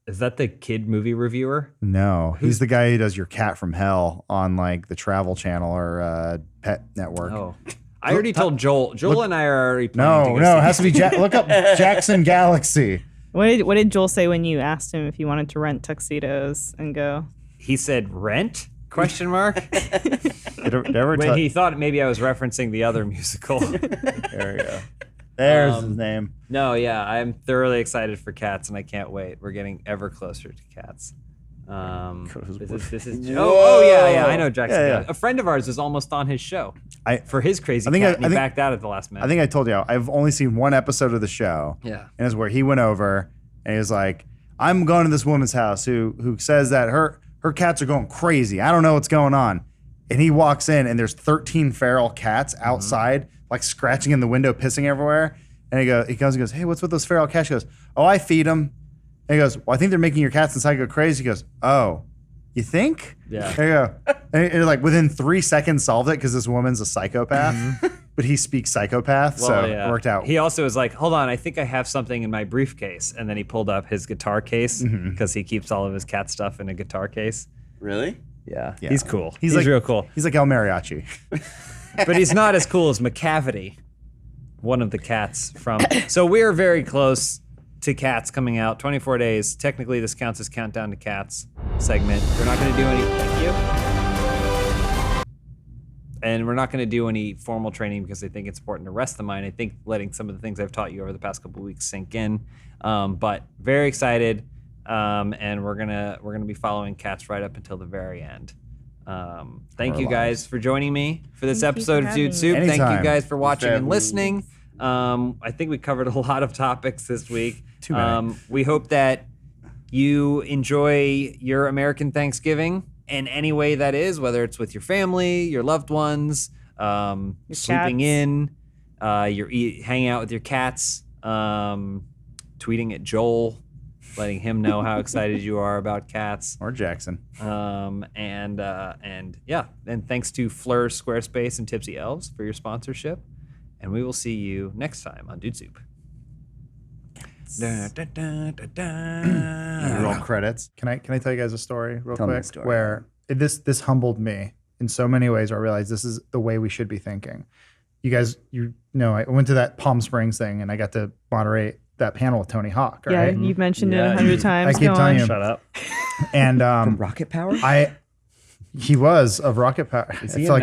Is that the kid movie reviewer? No, he's the guy who does Your Cat from Hell on like the Travel Channel or Pet Network. Oh, I already told Joel. Joel and I are already planning No, to go it see has to be look up Jackson Galaxy. what did Joel say when you asked him if he wanted to rent tuxedos and go? He said rent? Question mark. When He thought maybe I was referencing the other musical. there we go. There's his name. No, yeah, I'm thoroughly excited for Cats, and I can't wait. We're getting ever closer to Cats. This is yeah, I know Jackson. Yeah. A friend of ours was almost on his show I for his crazy I think cat, I and he think- backed out at the last minute. I think I told you I've only seen one episode of the show. Yeah. And it's where he went over and he was like, I'm going to this woman's house who says that her cats are going crazy. I don't know what's going on. And he walks in and there's 13 feral cats outside, like scratching in the window, pissing everywhere. And he goes, hey, what's with those feral cats? She goes, oh, I feed them. And he goes, well, I think they're making your cats inside go crazy. He goes, oh, you think? Yeah. There you go. And like within 3 seconds solved it because this woman's a psychopath, but he speaks psychopath, so it worked out. He also was like, hold on, I think I have something in my briefcase. And then he pulled up his guitar case because he keeps all of his cat stuff in a guitar case. Really? Yeah. Yeah. He's cool. He's He's like- real cool. He's like El Mariachi. But he's not as cool as McCavity, one of the cats from. So we're very close to Cats coming out. 24 days. Technically, this counts as Countdown to Cats segment. We're not going to do any. Thank you. And we're not going to do any formal training because I think it's important to rest the mind. I think letting some of the things I've taught you over the past couple of weeks sink in. But very excited. And we're gonna be following Cats right up until the very end. Thank you guys for joining me for this Thank you episode for of Dude having Soup. me. Thank you Anytime. guys for watching having and me. listening. I think we covered a lot of topics this week. Too many. We hope that you enjoy your American Thanksgiving in any way that is, whether it's with your family, your loved ones, sleeping cats. in, hanging out with your cats, tweeting at Joel, letting him know how excited you are about cats. Or Jackson. And thanks to Fleur, Squarespace, and Tipsy Elves for your sponsorship. And we will see you next time on Dude Soup. Roll credits. Can I tell you guys a story real Tell me a quick? story. Where this humbled me in so many ways. Where I realized this is the way we should be thinking. You guys, I went to that Palm Springs thing and I got to moderate that panel with Tony Hawk. Yeah, Right? you've mentioned it Yeah, 100 times. I keep Go telling on. you. Shut up. And From Rocket Power? he was of Rocket Power. I he feel like